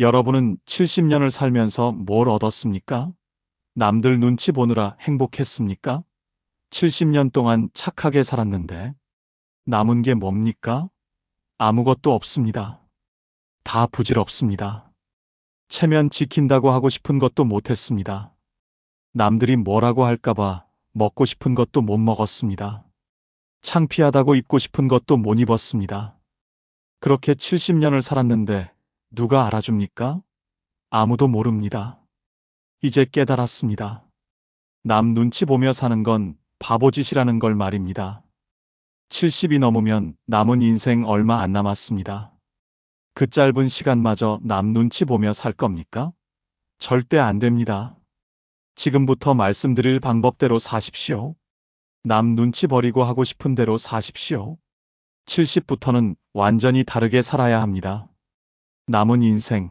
여러분은 70년을 살면서 뭘 얻었습니까? 남들 눈치 보느라 행복했습니까? 70년 동안 착하게 살았는데 남은 게 뭡니까? 아무것도 없습니다. 다 부질없습니다. 체면 지킨다고 하고 싶은 것도 못했습니다. 남들이 뭐라고 할까봐 먹고 싶은 것도 못 먹었습니다. 창피하다고 입고 싶은 것도 못 입었습니다. 그렇게 70년을 살았는데 누가 알아줍니까? 아무도 모릅니다. 이제 깨달았습니다. 남 눈치 보며 사는 건 바보짓이라는 걸 말입니다. 70이 넘으면 남은 인생 얼마 안 남았습니다. 그 짧은 시간마저 남 눈치 보며 살 겁니까? 절대 안 됩니다. 지금부터 말씀드릴 방법대로 사십시오. 남 눈치 버리고 하고 싶은 대로 사십시오. 70부터는 완전히 다르게 살아야 합니다. 남은 인생,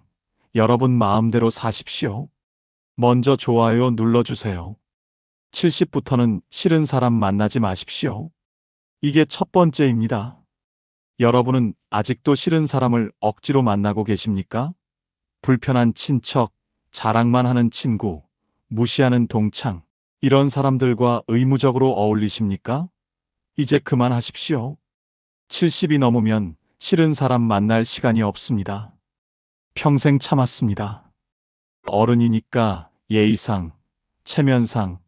여러분 마음대로 사십시오. 먼저 좋아요 눌러주세요. 70부터는 싫은 사람 만나지 마십시오. 이게 첫 번째입니다. 여러분은 아직도 싫은 사람을 억지로 만나고 계십니까? 불편한 친척, 자랑만 하는 친구, 무시하는 동창, 이런 사람들과 의무적으로 어울리십니까? 이제 그만하십시오. 70이 넘으면 싫은 사람 만날 시간이 없습니다. 평생 참았습니다. 어른이니까 예의상, 체면상,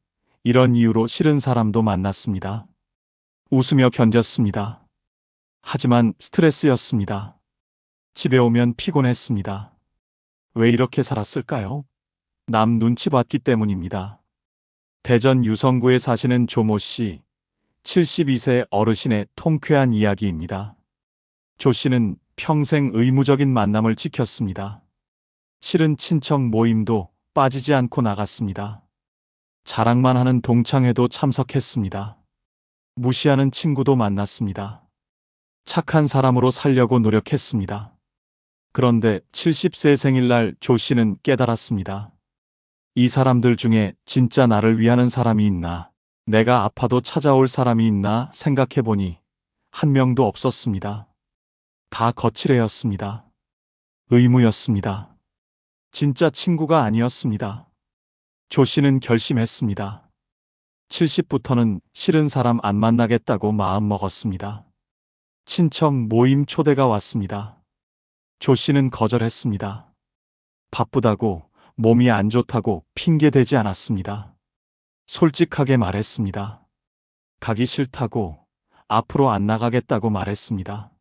이런 이유로 싫은 사람도 만났습니다. 웃으며 견뎠습니다. 하지만 스트레스였습니다. 집에 오면 피곤했습니다. 왜 이렇게 살았을까요? 남 눈치 봤기 때문입니다. 대전 유성구에 사시는 조모 씨, 72세 어르신의 통쾌한 이야기입니다. 조 씨는 평생 의무적인 만남을 지켰습니다. 싫은 친척 모임도 빠지지 않고 나갔습니다. 자랑만 하는 동창회도 참석했습니다. 무시하는 친구도 만났습니다. 착한 사람으로 살려고 노력했습니다. 그런데 70세 생일날 조 씨는 깨달았습니다. 이 사람들 중에 진짜 나를 위하는 사람이 있나, 내가 아파도 찾아올 사람이 있나 생각해보니 한 명도 없었습니다. 다 거칠애였습니다. 의무였습니다. 진짜 친구가 아니었습니다. 조 씨는 결심했습니다. 70부터는 싫은 사람 안 만나겠다고 마음먹었습니다. 친척 모임 초대가 왔습니다. 조 씨는 거절했습니다. 바쁘다고, 몸이 안 좋다고 핑계대지 않았습니다. 솔직하게 말했습니다. 가기 싫다고, 앞으로 안 나가겠다고 말했습니다.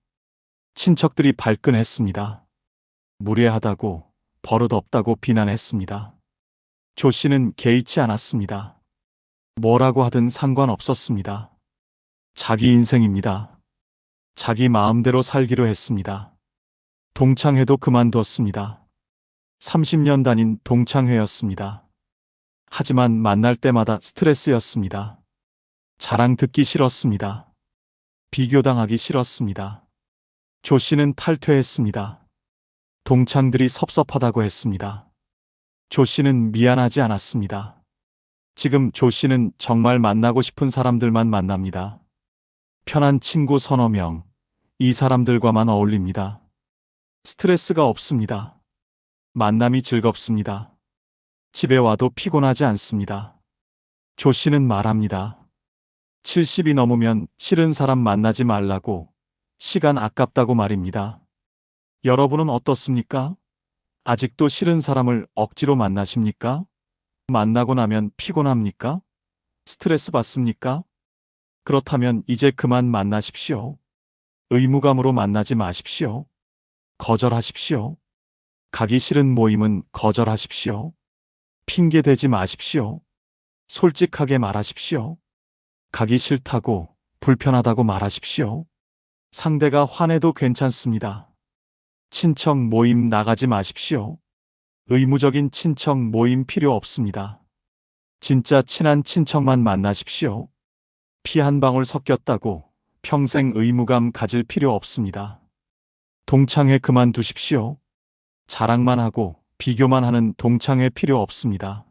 친척들이 발끈했습니다. 무례하다고, 버릇없다고 비난했습니다. 조 씨는 개의치 않았습니다. 뭐라고 하든 상관없었습니다. 자기 인생입니다. 자기 마음대로 살기로 했습니다. 동창회도 그만두었습니다. 30년 다닌 동창회였습니다. 하지만 만날 때마다 스트레스였습니다. 자랑 듣기 싫었습니다. 비교당하기 싫었습니다. 조 씨는 탈퇴했습니다. 동창들이 섭섭하다고 했습니다. 조 씨는 미안하지 않았습니다. 지금 조 씨는 정말 만나고 싶은 사람들만 만납니다. 편한 친구 서너 명, 이 사람들과만 어울립니다. 스트레스가 없습니다. 만남이 즐겁습니다. 집에 와도 피곤하지 않습니다. 조 씨는 말합니다. 70이 넘으면 싫은 사람 만나지 말라고, 시간 아깝다고 말입니다. 여러분은 어떻습니까? 아직도 싫은 사람을 억지로 만나십니까? 만나고 나면 피곤합니까? 스트레스 받습니까? 그렇다면 이제 그만 만나십시오. 의무감으로 만나지 마십시오. 거절하십시오. 가기 싫은 모임은 거절하십시오. 핑계 대지 마십시오. 솔직하게 말하십시오. 가기 싫다고, 불편하다고 말하십시오. 상대가 화내도 괜찮습니다. 친척 모임 나가지 마십시오. 의무적인 친척 모임 필요 없습니다. 진짜 친한 친척만 만나십시오. 피 한 방울 섞였다고 평생 의무감 가질 필요 없습니다. 동창회 그만두십시오. 자랑만 하고 비교만 하는 동창회 필요 없습니다.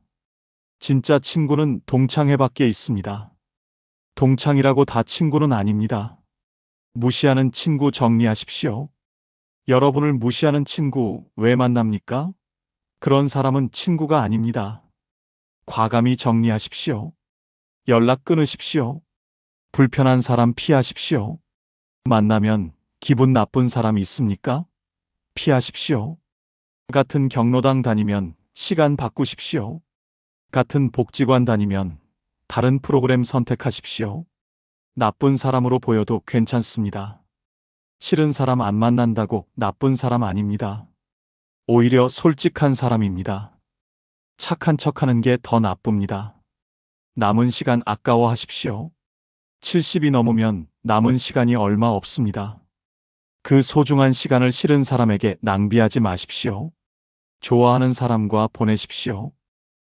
진짜 친구는 동창회밖에 있습니다. 동창이라고 다 친구는 아닙니다. 무시하는 친구 정리하십시오. 여러분을 무시하는 친구 왜 만납니까? 그런 사람은 친구가 아닙니다. 과감히 정리하십시오. 연락 끊으십시오. 불편한 사람 피하십시오. 만나면 기분 나쁜 사람 있습니까? 피하십시오. 같은 경로당 다니면 시간 바꾸십시오. 같은 복지관 다니면 다른 프로그램 선택하십시오. 나쁜 사람으로 보여도 괜찮습니다. 싫은 사람 안 만난다고 나쁜 사람 아닙니다. 오히려 솔직한 사람입니다. 착한 척하는 게 더 나쁩니다. 남은 시간 아까워하십시오. 70이 넘으면 남은 시간이 얼마 없습니다. 그 소중한 시간을 싫은 사람에게 낭비하지 마십시오. 좋아하는 사람과 보내십시오.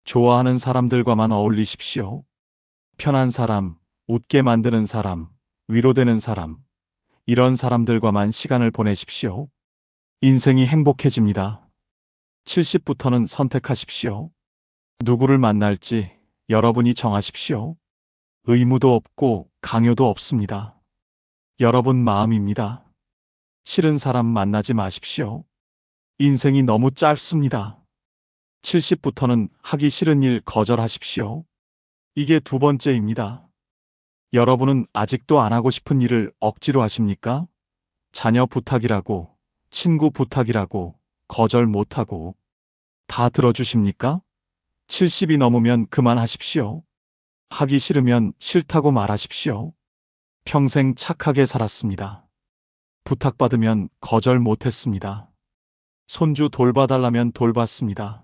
좋아하는 사람들과만 어울리십시오. 편한 사람, 웃게 만드는 사람, 위로되는 사람, 이런 사람들과만 시간을 보내십시오. 인생이 행복해집니다. 70부터는 선택하십시오. 누구를 만날지 여러분이 정하십시오. 의무도 없고 강요도 없습니다. 여러분 마음입니다. 싫은 사람 만나지 마십시오. 인생이 너무 짧습니다. 70부터는 하기 싫은 일 거절하십시오. 이게 두 번째입니다. 여러분은 아직도 안 하고 싶은 일을 억지로 하십니까? 자녀 부탁이라고, 친구 부탁이라고, 거절 못하고. 다 들어주십니까? 70이 넘으면 그만하십시오. 하기 싫으면 싫다고 말하십시오. 평생 착하게 살았습니다. 부탁받으면 거절 못했습니다. 손주 돌봐달라면 돌봤습니다.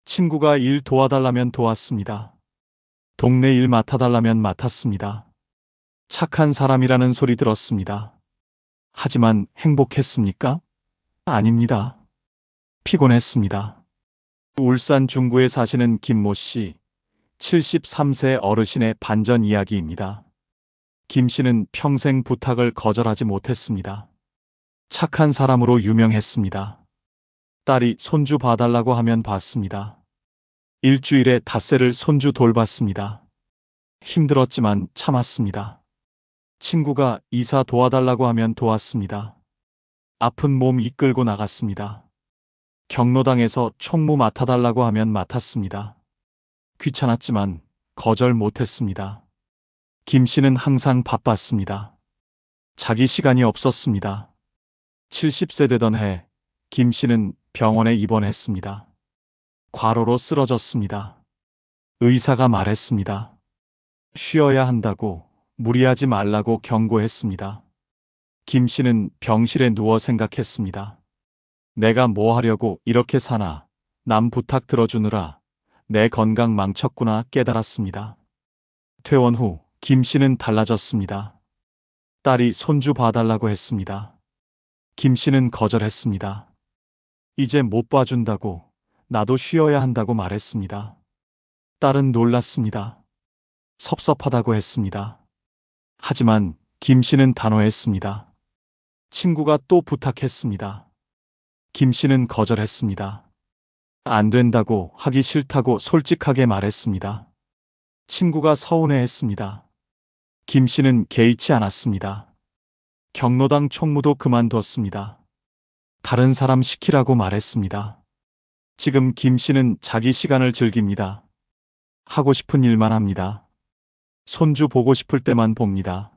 친구가 일 도와달라면 도왔습니다. 동네 일 맡아달라면 맡았습니다. 착한 사람이라는 소리 들었습니다. 하지만 행복했습니까? 아닙니다. 피곤했습니다. 울산 중구에 사시는 김모 씨, 73세 어르신의 반전 이야기입니다. 김 씨는 평생 부탁을 거절하지 못했습니다. 착한 사람으로 유명했습니다. 딸이 손주 봐달라고 하면 봤습니다. 일주일에 닷새를 손주 돌봤습니다. 힘들었지만 참았습니다. 친구가 이사 도와달라고 하면 도왔습니다. 아픈 몸 이끌고 나갔습니다. 경로당에서 총무 맡아달라고 하면 맡았습니다. 귀찮았지만 거절 못했습니다. 김 씨는 항상 바빴습니다. 자기 시간이 없었습니다. 70세 되던 해, 김 씨는 병원에 입원했습니다. 과로로 쓰러졌습니다. 의사가 말했습니다. 쉬어야 한다고, 무리하지 말라고 경고했습니다. 김 씨는 병실에 누워 생각했습니다. 내가 뭐 하려고 이렇게 사나, 남 부탁 들어주느라 내 건강 망쳤구나 깨달았습니다. 퇴원 후 김 씨는 달라졌습니다. 딸이 손주 봐달라고 했습니다. 김 씨는 거절했습니다. 이제 못 봐준다고, 나도 쉬어야 한다고 말했습니다. 딸은 놀랐습니다. 섭섭하다고 했습니다. 하지만 김 씨는 단호했습니다. 친구가 또 부탁했습니다. 김 씨는 거절했습니다. 안 된다고, 하기 싫다고 솔직하게 말했습니다. 친구가 서운해했습니다. 김 씨는 개의치 않았습니다. 경로당 총무도 그만뒀습니다. 다른 사람 시키라고 말했습니다. 지금 김 씨는 자기 시간을 즐깁니다. 하고 싶은 일만 합니다. 손주 보고 싶을 때만 봅니다.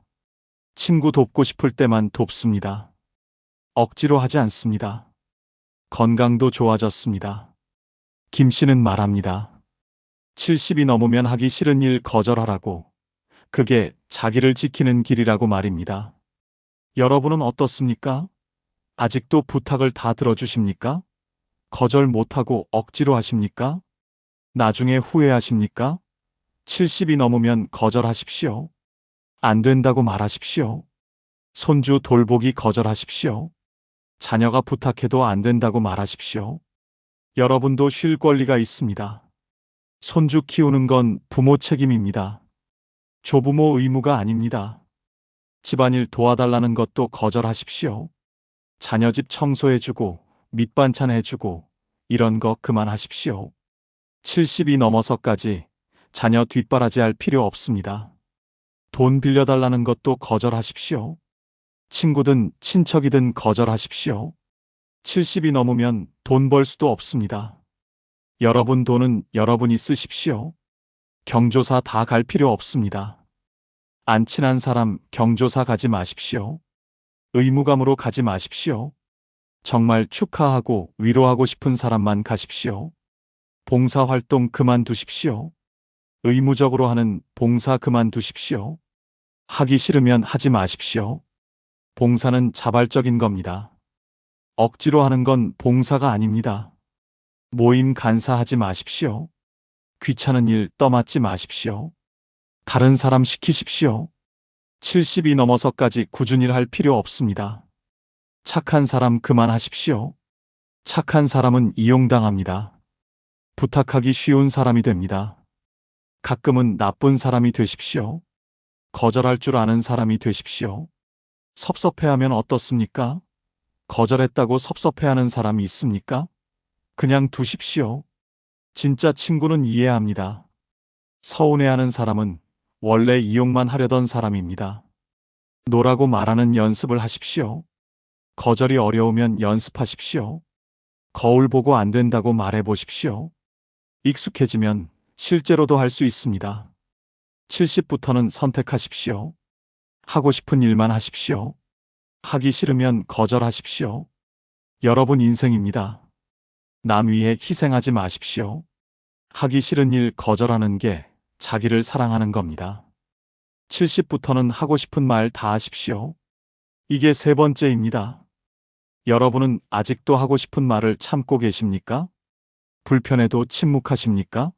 친구 돕고 싶을 때만 돕습니다. 억지로 하지 않습니다. 건강도 좋아졌습니다. 김 씨는 말합니다. 70이 넘으면 하기 싫은 일 거절하라고. 그게 자기를 지키는 길이라고 말입니다. 여러분은 어떻습니까? 아직도 부탁을 다 들어주십니까? 거절 못하고 억지로 하십니까? 나중에 후회하십니까? 70이 넘으면 거절하십시오. 안 된다고 말하십시오. 손주 돌보기 거절하십시오. 자녀가 부탁해도 안 된다고 말하십시오. 여러분도 쉴 권리가 있습니다. 손주 키우는 건 부모 책임입니다. 조부모 의무가 아닙니다. 집안일 도와달라는 것도 거절하십시오. 자녀 집 청소해주고 밑반찬 해주고 이런 거 그만하십시오. 70이 넘어서까지 자녀 뒷바라지할 필요 없습니다. 돈 빌려달라는 것도 거절하십시오. 친구든 친척이든 거절하십시오. 70이 넘으면 돈 벌 수도 없습니다. 여러분 돈은 여러분이 쓰십시오. 경조사 다 갈 필요 없습니다. 안 친한 사람 경조사 가지 마십시오. 의무감으로 가지 마십시오. 정말 축하하고 위로하고 싶은 사람만 가십시오. 봉사활동 그만두십시오. 의무적으로 하는 봉사 그만두십시오. 하기 싫으면 하지 마십시오. 봉사는 자발적인 겁니다. 억지로 하는 건 봉사가 아닙니다. 모임 간사하지 마십시오. 귀찮은 일 떠맡지 마십시오. 다른 사람 시키십시오. 70이 넘어서까지 꾸준히 할 필요 없습니다. 착한 사람 그만하십시오. 착한 사람은 이용당합니다. 부탁하기 쉬운 사람이 됩니다. 가끔은 나쁜 사람이 되십시오. 거절할 줄 아는 사람이 되십시오. 섭섭해하면 어떻습니까? 거절했다고 섭섭해하는 사람이 있습니까? 그냥 두십시오. 진짜 친구는 이해합니다. 서운해하는 사람은 원래 이용만 하려던 사람입니다. 노라고 말하는 연습을 하십시오. 거절이 어려우면 연습하십시오. 거울 보고 안 된다고 말해 보십시오. 익숙해지면 실제로도 할 수 있습니다. 70부터는 선택하십시오. 하고 싶은 일만 하십시오. 하기 싫으면 거절하십시오. 여러분 인생입니다. 남 위해 희생하지 마십시오. 하기 싫은 일 거절하는 게 자기를 사랑하는 겁니다. 70부터는 하고 싶은 말 다 하십시오. 이게 세 번째입니다. 여러분은 아직도 하고 싶은 말을 참고 계십니까? 불편해도 침묵하십니까?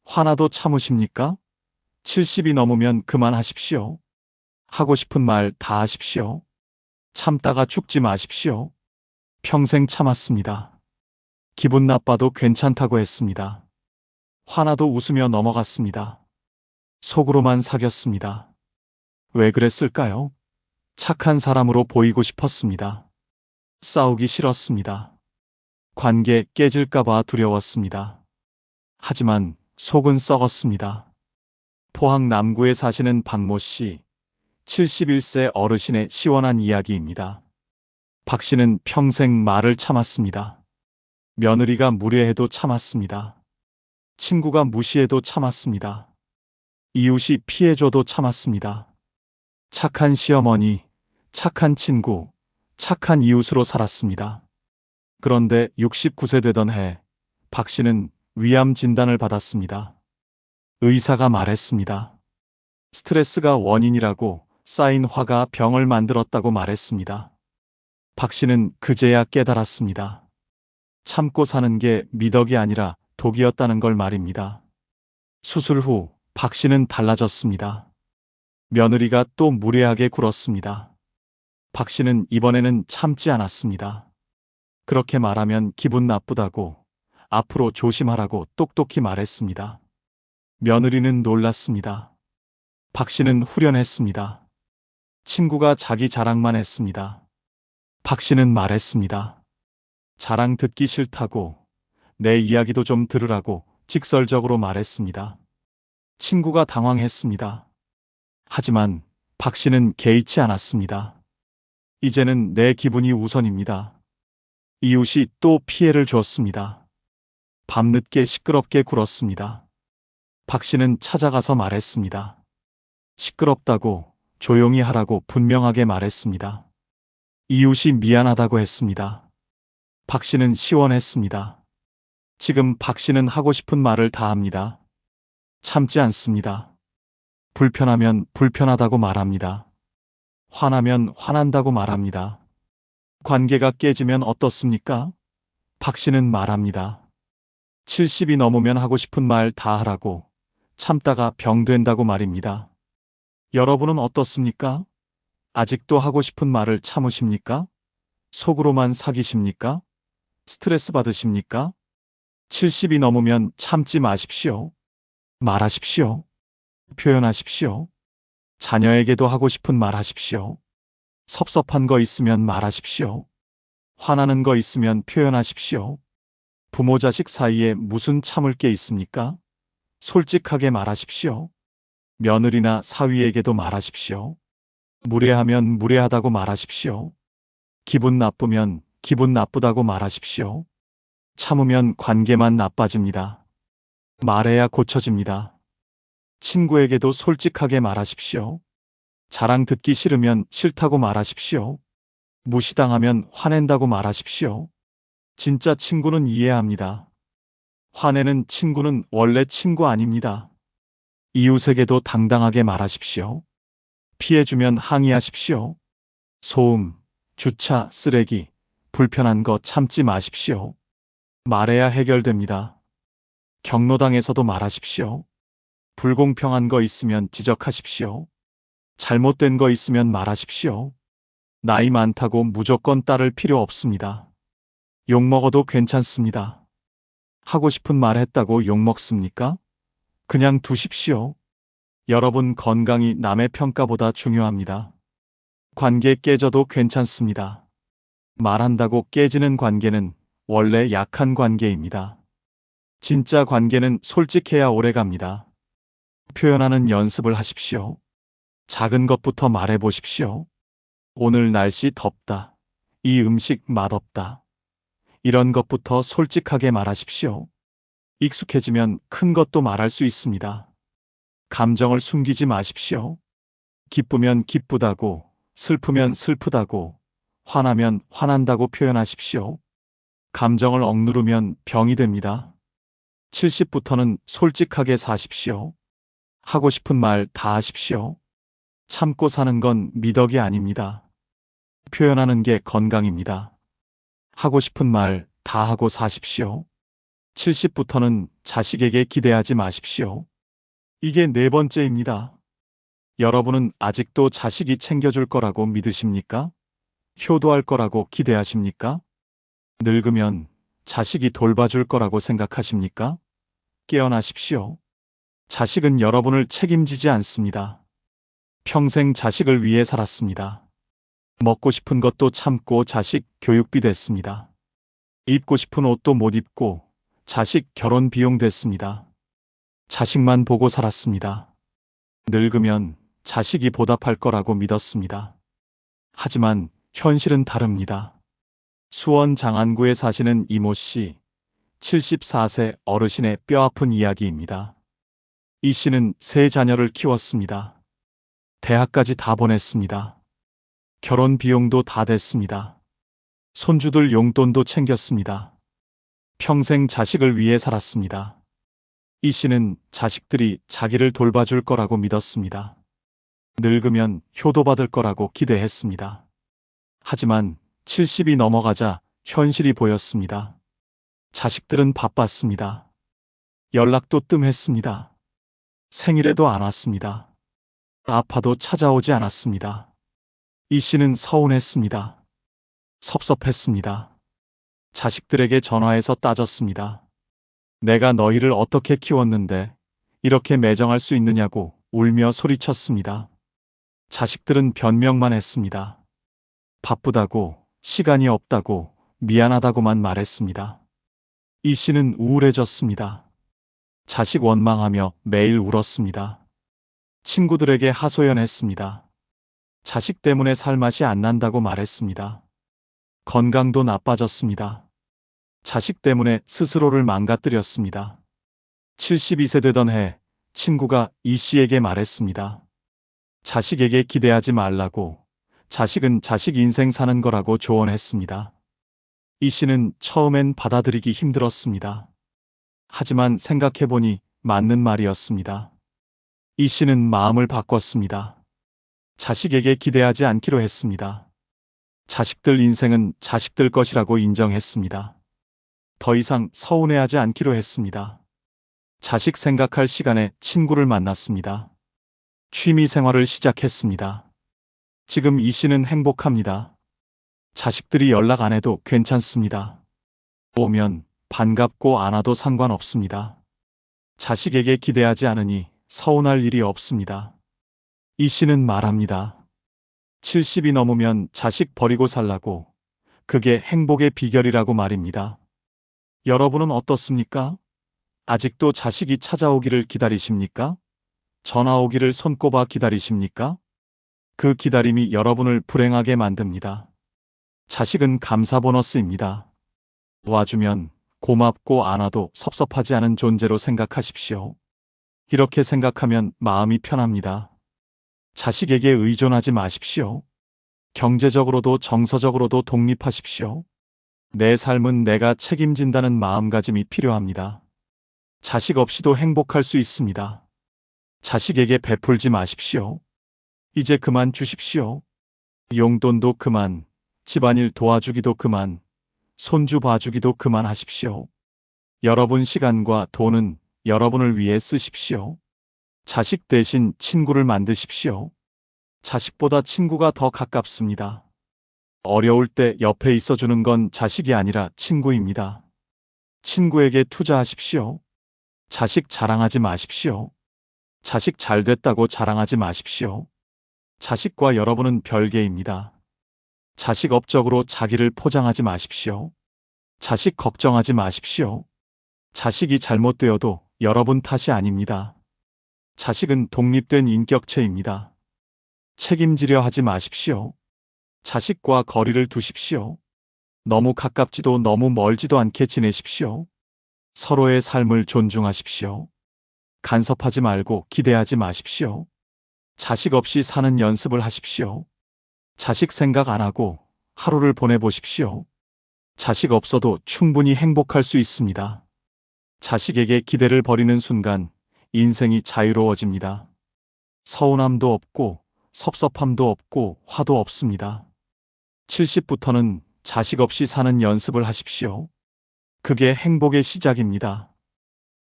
화나도 참으십니까? 70이 넘으면 그만하십시오. 하고 싶은 말 다 하십시오. 참다가 죽지 마십시오. 평생 참았습니다. 기분 나빠도 괜찮다고 했습니다. 화나도 웃으며 넘어갔습니다. 속으로만 사귀었습니다. 왜 그랬을까요? 착한 사람으로 보이고 싶었습니다. 싸우기 싫었습니다. 관계 깨질까봐 두려웠습니다. 하지만 속은 썩었습니다. 포항 남구에 사시는 박모 씨, 71세 어르신의 시원한 이야기입니다. 박 씨는 평생 말을 참았습니다. 며느리가 무례해도 참았습니다. 친구가 무시해도 참았습니다. 이웃이 피해줘도 참았습니다. 착한 시어머니, 착한 친구, 착한 이웃으로 살았습니다. 그런데 69세 되던 해, 박 씨는 위암 진단을 받았습니다. 의사가 말했습니다. 스트레스가 원인이라고 쌓인 화가 병을 만들었다고 말했습니다. 박 씨는 그제야 깨달았습니다. 참고 사는 게 미덕이 아니라 독이었다는 걸 말입니다. 수술 후 박 씨는 달라졌습니다. 며느리가 또 무례하게 굴었습니다. 박 씨는 이번에는 참지 않았습니다. 그렇게 말하면 기분 나쁘다고, 앞으로 조심하라고 똑똑히 말했습니다. 며느리는 놀랐습니다. 박 씨는 후련했습니다. 친구가 자기 자랑만 했습니다. 박 씨는 말했습니다. 자랑 듣기 싫다고, 내 이야기도 좀 들으라고 직설적으로 말했습니다. 친구가 당황했습니다. 하지만 박 씨는 개의치 않았습니다. 이제는 내 기분이 우선입니다. 이웃이 또 피해를 주었습니다. 밤늦게 시끄럽게 굴었습니다. 박 씨는 찾아가서 말했습니다. 시끄럽다고, 조용히 하라고 분명하게 말했습니다. 이웃이 미안하다고 했습니다. 박 씨는 시원했습니다. 지금 박 씨는 하고 싶은 말을 다 합니다. 참지 않습니다. 불편하면 불편하다고 말합니다. 화나면 화난다고 말합니다. 관계가 깨지면 어떻습니까? 박 씨는 말합니다. 70이 넘으면 하고 싶은 말 다 하라고, 참다가 병 된다고 말입니다. 여러분은 어떻습니까? 아직도 하고 싶은 말을 참으십니까? 속으로만 사귀십니까? 스트레스 받으십니까? 70이 넘으면 참지 마십시오. 말하십시오. 표현하십시오. 자녀에게도 하고 싶은 말 하십시오. 섭섭한 거 있으면 말하십시오. 화나는 거 있으면 표현하십시오. 부모 자식 사이에 무슨 참을 게 있습니까? 솔직하게 말하십시오. 며느리나 사위에게도 말하십시오. 무례하면 무례하다고 말하십시오. 기분 나쁘면 기분 나쁘다고 말하십시오. 참으면 관계만 나빠집니다. 말해야 고쳐집니다. 친구에게도 솔직하게 말하십시오. 자랑 듣기 싫으면 싫다고 말하십시오. 무시당하면 화낸다고 말하십시오. 진짜 친구는 이해합니다. 화내는 친구는 원래 친구 아닙니다. 이웃에게도 당당하게 말하십시오. 피해주면 항의하십시오. 소음, 주차, 쓰레기, 불편한 거 참지 마십시오. 말해야 해결됩니다. 경로당에서도 말하십시오. 불공평한 거 있으면 지적하십시오. 잘못된 거 있으면 말하십시오. 나이 많다고 무조건 따를 필요 없습니다. 욕먹어도 괜찮습니다. 하고 싶은 말 했다고 욕먹습니까? 그냥 두십시오. 여러분 건강이 남의 평가보다 중요합니다. 관계 깨져도 괜찮습니다. 말한다고 깨지는 관계는 원래 약한 관계입니다. 진짜 관계는 솔직해야 오래갑니다. 표현하는 연습을 하십시오. 작은 것부터 말해보십시오. 오늘 날씨 덥다. 이 음식 맛없다. 이런 것부터 솔직하게 말하십시오. 익숙해지면 큰 것도 말할 수 있습니다. 감정을 숨기지 마십시오. 기쁘면 기쁘다고, 슬프면 슬프다고, 화나면 화난다고 표현하십시오. 감정을 억누르면 병이 됩니다. 70부터는 솔직하게 사십시오. 하고 싶은 말 다 하십시오. 참고 사는 건 미덕이 아닙니다. 표현하는 게 건강입니다. 하고 싶은 말 다 하고 사십시오. 70부터는 자식에게 기대하지 마십시오. 이게 네 번째입니다. 여러분은 아직도 자식이 챙겨줄 거라고 믿으십니까? 효도할 거라고 기대하십니까? 늙으면 자식이 돌봐줄 거라고 생각하십니까? 깨어나십시오. 자식은 여러분을 책임지지 않습니다. 평생 자식을 위해 살았습니다. 먹고 싶은 것도 참고 자식 교육비 됐습니다. 입고 싶은 옷도 못 입고 자식 결혼 비용 됐습니다. 자식만 보고 살았습니다. 늙으면 자식이 보답할 거라고 믿었습니다. 하지만 현실은 다릅니다. 수원 장안구에 사시는 이모 씨, 74세 어르신의 뼈아픈 이야기입니다. 이 씨는 세 자녀를 키웠습니다. 대학까지 다 보냈습니다. 결혼 비용도 다 됐습니다. 손주들 용돈도 챙겼습니다. 평생 자식을 위해 살았습니다. 이 씨는 자식들이 자기를 돌봐줄 거라고 믿었습니다. 늙으면 효도받을 거라고 기대했습니다. 하지만 70이 넘어가자 현실이 보였습니다. 자식들은 바빴습니다. 연락도 뜸했습니다. 생일에도 안 왔습니다. 아파도 찾아오지 않았습니다. 이 씨는 서운했습니다. 섭섭했습니다. 자식들에게 전화해서 따졌습니다. 내가 너희를 어떻게 키웠는데 이렇게 매정할 수 있느냐고 울며 소리쳤습니다. 자식들은 변명만 했습니다. 바쁘다고, 시간이 없다고, 미안하다고만 말했습니다. 이 씨는 우울해졌습니다. 자식 원망하며 매일 울었습니다. 친구들에게 하소연했습니다. 자식 때문에 살맛이 안 난다고 말했습니다. 건강도 나빠졌습니다. 자식 때문에 스스로를 망가뜨렸습니다. 72세 되던 해 친구가 이 씨에게 말했습니다. 자식에게 기대하지 말라고, 자식은 자식 인생 사는 거라고 조언했습니다. 이 씨는 처음엔 받아들이기 힘들었습니다. 하지만 생각해보니 맞는 말이었습니다. 이 씨는 마음을 바꿨습니다. 자식에게 기대하지 않기로 했습니다. 자식들 인생은 자식들 것이라고 인정했습니다. 더 이상 서운해하지 않기로 했습니다. 자식 생각할 시간에 친구를 만났습니다. 취미 생활을 시작했습니다. 지금 이 씨는 행복합니다. 자식들이 연락 안 해도 괜찮습니다. 오면 반갑고 안 와도 상관없습니다. 자식에게 기대하지 않으니 서운할 일이 없습니다. 이 씨는 말합니다. 70이 넘으면 자식 버리고 살라고, 그게 행복의 비결이라고 말입니다. 여러분은 어떻습니까? 아직도 자식이 찾아오기를 기다리십니까? 전화 오기를 손꼽아 기다리십니까? 그 기다림이 여러분을 불행하게 만듭니다. 자식은 감사 보너스입니다. 와주면 고맙고 안 와도 섭섭하지 않은 존재로 생각하십시오. 이렇게 생각하면 마음이 편합니다. 자식에게 의존하지 마십시오. 경제적으로도 정서적으로도 독립하십시오. 내 삶은 내가 책임진다는 마음가짐이 필요합니다. 자식 없이도 행복할 수 있습니다. 자식에게 베풀지 마십시오. 이제 그만 주십시오. 용돈도 그만, 집안일 도와주기도 그만, 손주 봐주기도 그만하십시오. 여러분 시간과 돈은 여러분을 위해 쓰십시오. 자식 대신 친구를 만드십시오. 자식보다 친구가 더 가깝습니다. 어려울 때 옆에 있어주는 건 자식이 아니라 친구입니다. 친구에게 투자하십시오. 자식 자랑하지 마십시오. 자식 잘 됐다고 자랑하지 마십시오. 자식과 여러분은 별개입니다. 자식 업적으로 자기를 포장하지 마십시오. 자식 걱정하지 마십시오. 자식이 잘못되어도 여러분 탓이 아닙니다. 자식은 독립된 인격체입니다. 책임지려 하지 마십시오. 자식과 거리를 두십시오. 너무 가깝지도 너무 멀지도 않게 지내십시오. 서로의 삶을 존중하십시오. 간섭하지 말고 기대하지 마십시오. 자식 없이 사는 연습을 하십시오. 자식 생각 안 하고 하루를 보내보십시오. 자식 없어도 충분히 행복할 수 있습니다. 자식에게 기대를 버리는 순간 인생이 자유로워집니다. 서운함도 없고 섭섭함도 없고 화도 없습니다. 70부터는 자식 없이 사는 연습을 하십시오. 그게 행복의 시작입니다.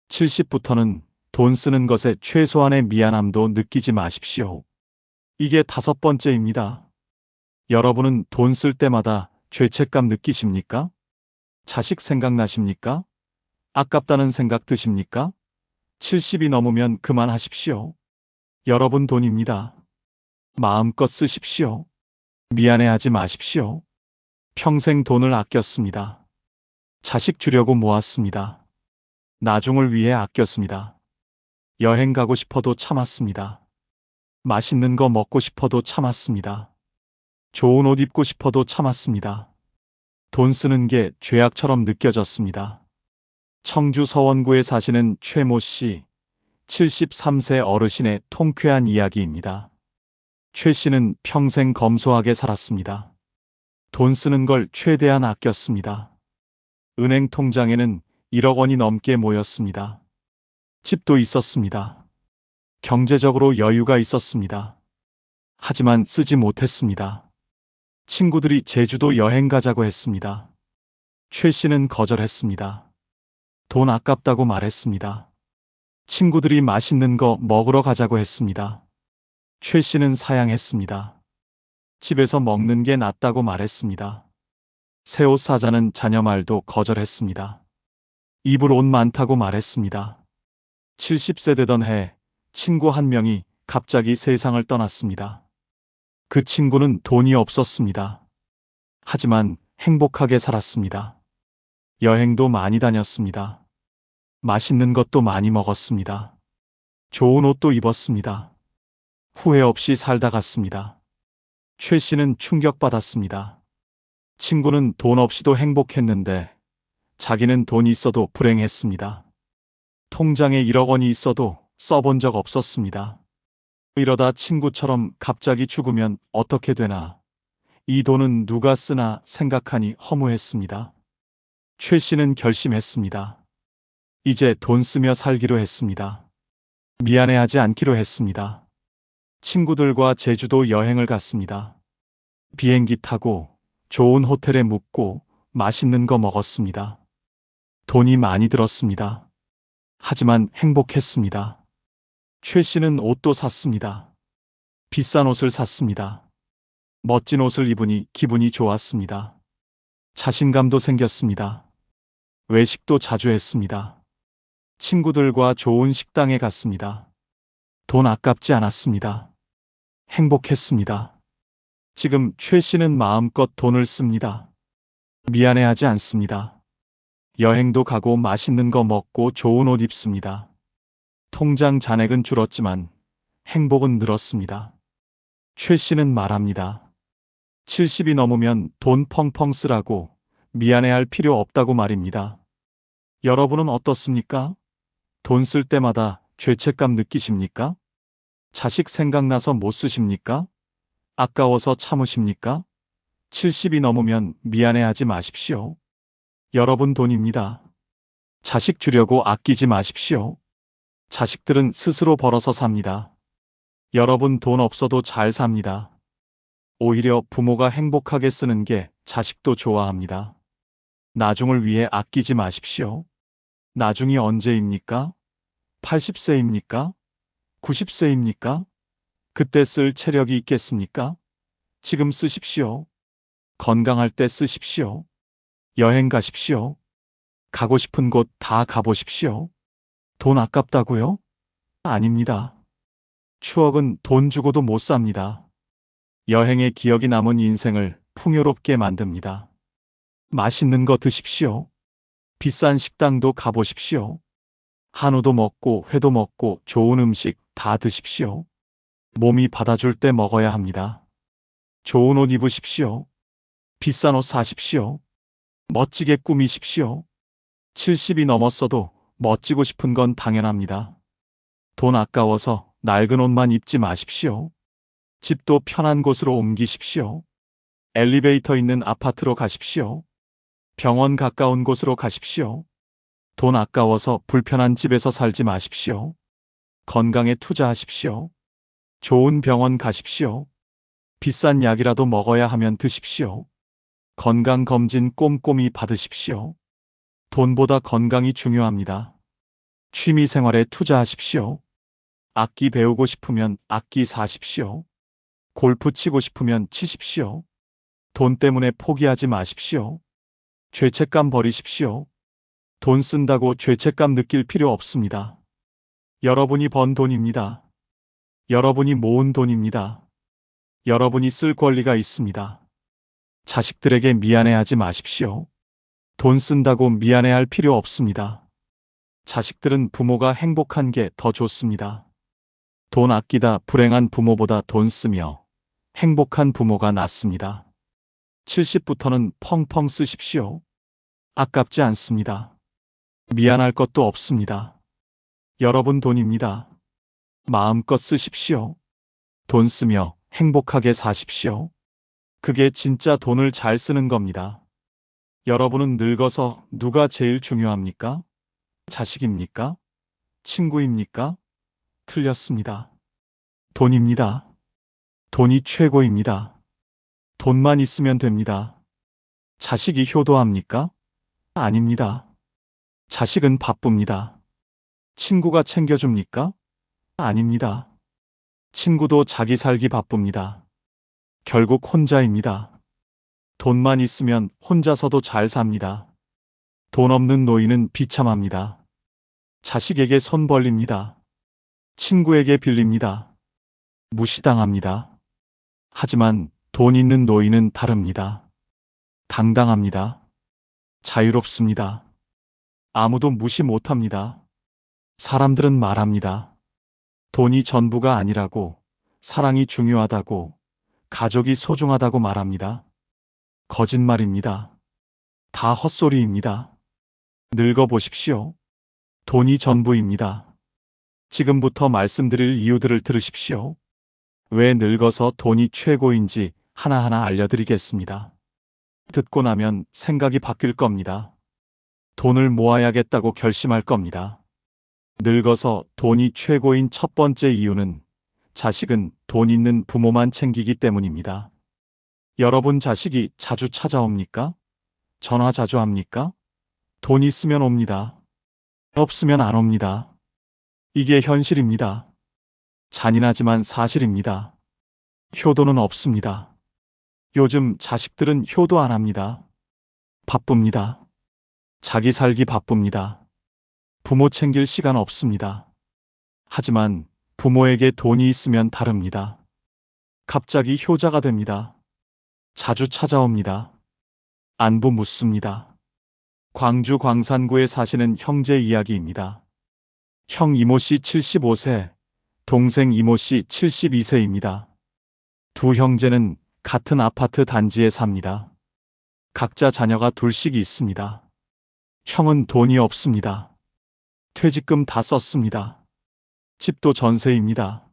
70부터는 돈 쓰는 것에 최소한의 미안함도 느끼지 마십시오. 이게 5번째입니다. 여러분은 돈 쓸 때마다 죄책감 느끼십니까? 자식 생각나십니까? 아깝다는 생각 드십니까? 70이 넘으면 그만하십시오. 여러분 돈입니다. 마음껏 쓰십시오. 미안해하지 마십시오. 평생 돈을 아꼈습니다. 자식 주려고 모았습니다. 나중을 위해 아꼈습니다. 여행 가고 싶어도 참았습니다. 맛있는 거 먹고 싶어도 참았습니다. 좋은 옷 입고 싶어도 참았습니다. 돈 쓰는 게 죄악처럼 느껴졌습니다. 청주 서원구에 사시는 최모 씨, 73세 어르신의 통쾌한 이야기입니다. 최 씨는 평생 검소하게 살았습니다. 돈 쓰는 걸 최대한 아꼈습니다. 은행 통장에는 1억 원이 넘게 모였습니다. 집도 있었습니다. 경제적으로 여유가 있었습니다. 하지만 쓰지 못했습니다. 친구들이 제주도 여행 가자고 했습니다. 최 씨는 거절했습니다. 돈 아깝다고 말했습니다. 친구들이 맛있는 거 먹으러 가자고 했습니다. 최 씨는 사양했습니다. 집에서 먹는 게 낫다고 말했습니다. 새 옷 사자는 자녀 말도 거절했습니다. 입을 옷 많다고 말했습니다. 70세 되던 해 친구 한 명이 갑자기 세상을 떠났습니다. 그 친구는 돈이 없었습니다. 하지만 행복하게 살았습니다. 여행도 많이 다녔습니다. 맛있는 것도 많이 먹었습니다. 좋은 옷도 입었습니다. 후회 없이 살다 갔습니다. 최 씨는 충격받았습니다. 친구는 돈 없이도 행복했는데 자기는 돈이 있어도 불행했습니다. 통장에 1억 원이 있어도 써본 적 없었습니다. 이러다 친구처럼 갑자기 죽으면 어떻게 되나, 이 돈은 누가 쓰나 생각하니 허무했습니다. 최 씨는 결심했습니다. 이제 돈 쓰며 살기로 했습니다. 미안해하지 않기로 했습니다. 친구들과 제주도 여행을 갔습니다. 비행기 타고 좋은 호텔에 묵고 맛있는 거 먹었습니다. 돈이 많이 들었습니다. 하지만 행복했습니다. 최 씨는 옷도 샀습니다. 비싼 옷을 샀습니다. 멋진 옷을 입으니 기분이 좋았습니다. 자신감도 생겼습니다. 외식도 자주 했습니다. 친구들과 좋은 식당에 갔습니다. 돈 아깝지 않았습니다. 행복했습니다. 지금 최 씨는 마음껏 돈을 씁니다. 미안해하지 않습니다. 여행도 가고 맛있는 거 먹고 좋은 옷 입습니다. 통장 잔액은 줄었지만 행복은 늘었습니다. 최 씨는 말합니다. 70이 넘으면 돈 펑펑 쓰라고 미안해할 필요 없다고 말입니다. 여러분은 어떻습니까? 돈 쓸 때마다 죄책감 느끼십니까? 자식 생각나서 못 쓰십니까? 아까워서 참으십니까? 70이 넘으면 미안해하지 마십시오. 여러분 돈입니다. 자식 주려고 아끼지 마십시오. 자식들은 스스로 벌어서 삽니다. 여러분 돈 없어도 잘 삽니다. 오히려 부모가 행복하게 쓰는 게 자식도 좋아합니다. 나중을 위해 아끼지 마십시오. 나중이 언제입니까? 80세입니까? 90세입니까? 그때 쓸 체력이 있겠습니까? 지금 쓰십시오. 건강할 때 쓰십시오. 여행 가십시오. 가고 싶은 곳 다 가보십시오. 돈 아깝다고요? 아닙니다. 추억은 돈 주고도 못 삽니다. 여행의 기억이 남은 인생을 풍요롭게 만듭니다. 맛있는 거 드십시오. 비싼 식당도 가보십시오. 한우도 먹고 회도 먹고 좋은 음식 다 드십시오. 몸이 받아줄 때 먹어야 합니다. 좋은 옷 입으십시오. 비싼 옷 사십시오. 멋지게 꾸미십시오. 70이 넘었어도 멋지고 싶은 건 당연합니다. 돈 아까워서 낡은 옷만 입지 마십시오. 집도 편한 곳으로 옮기십시오. 엘리베이터 있는 아파트로 가십시오. 병원 가까운 곳으로 가십시오. 돈 아까워서 불편한 집에서 살지 마십시오. 건강에 투자하십시오. 좋은 병원 가십시오. 비싼 약이라도 먹어야 하면 드십시오. 건강검진 꼼꼼히 받으십시오. 돈보다 건강이 중요합니다. 취미 생활에 투자하십시오. 악기 배우고 싶으면 악기 사십시오. 골프 치고 싶으면 치십시오. 돈 때문에 포기하지 마십시오. 죄책감 버리십시오. 돈 쓴다고 죄책감 느낄 필요 없습니다. 여러분이 번 돈입니다. 여러분이 모은 돈입니다. 여러분이 쓸 권리가 있습니다. 자식들에게 미안해하지 마십시오. 돈 쓴다고 미안해할 필요 없습니다. 자식들은 부모가 행복한 게 더 좋습니다. 돈 아끼다 불행한 부모보다 돈 쓰며 행복한 부모가 낫습니다. 70부터는 펑펑 쓰십시오. 아깝지 않습니다. 미안할 것도 없습니다. 여러분 돈입니다. 마음껏 쓰십시오. 돈 쓰며 행복하게 사십시오. 그게 진짜 돈을 잘 쓰는 겁니다. 여러분은 늙어서 누가 제일 중요합니까? 자식입니까? 친구입니까? 틀렸습니다. 돈입니다. 돈이 최고입니다. 돈만 있으면 됩니다. 자식이 효도합니까? 아닙니다. 자식은 바쁩니다. 친구가 챙겨줍니까? 아닙니다. 친구도 자기 살기 바쁩니다. 결국 혼자입니다. 돈만 있으면 혼자서도 잘 삽니다. 돈 없는 노인은 비참합니다. 자식에게 손 벌립니다. 친구에게 빌립니다. 무시당합니다. 하지만 돈 있는 노인은 다릅니다. 당당합니다. 자유롭습니다. 아무도 무시 못합니다. 사람들은 말합니다. 돈이 전부가 아니라고, 사랑이 중요하다고, 가족이 소중하다고 말합니다. 거짓말입니다. 다 헛소리입니다. 늙어보십시오. 돈이 전부입니다. 지금부터 말씀드릴 이유들을 들으십시오. 왜 늙어서 돈이 최고인지 하나하나 알려드리겠습니다. 듣고 나면 생각이 바뀔 겁니다. 돈을 모아야겠다고 결심할 겁니다. 늙어서 돈이 최고인 첫 번째 이유는 자식은 돈 있는 부모만 챙기기 때문입니다. 여러분 자식이 자주 찾아옵니까? 전화 자주 합니까? 돈 있으면 옵니다. 없으면 안 옵니다. 이게 현실입니다. 잔인하지만 사실입니다. 효도는 없습니다. 요즘 자식들은 효도 안 합니다. 바쁩니다. 자기 살기 바쁩니다. 부모 챙길 시간 없습니다. 하지만 부모에게 돈이 있으면 다릅니다. 갑자기 효자가 됩니다. 자주 찾아옵니다. 안부 묻습니다. 광주 광산구에 사시는 형제 이야기입니다. 형 이모씨 75세, 동생 이모씨 72세입니다. 두 형제는 같은 아파트 단지에 삽니다. 각자 자녀가 둘씩 있습니다. 형은 돈이 없습니다. 퇴직금 다 썼습니다. 집도 전세입니다.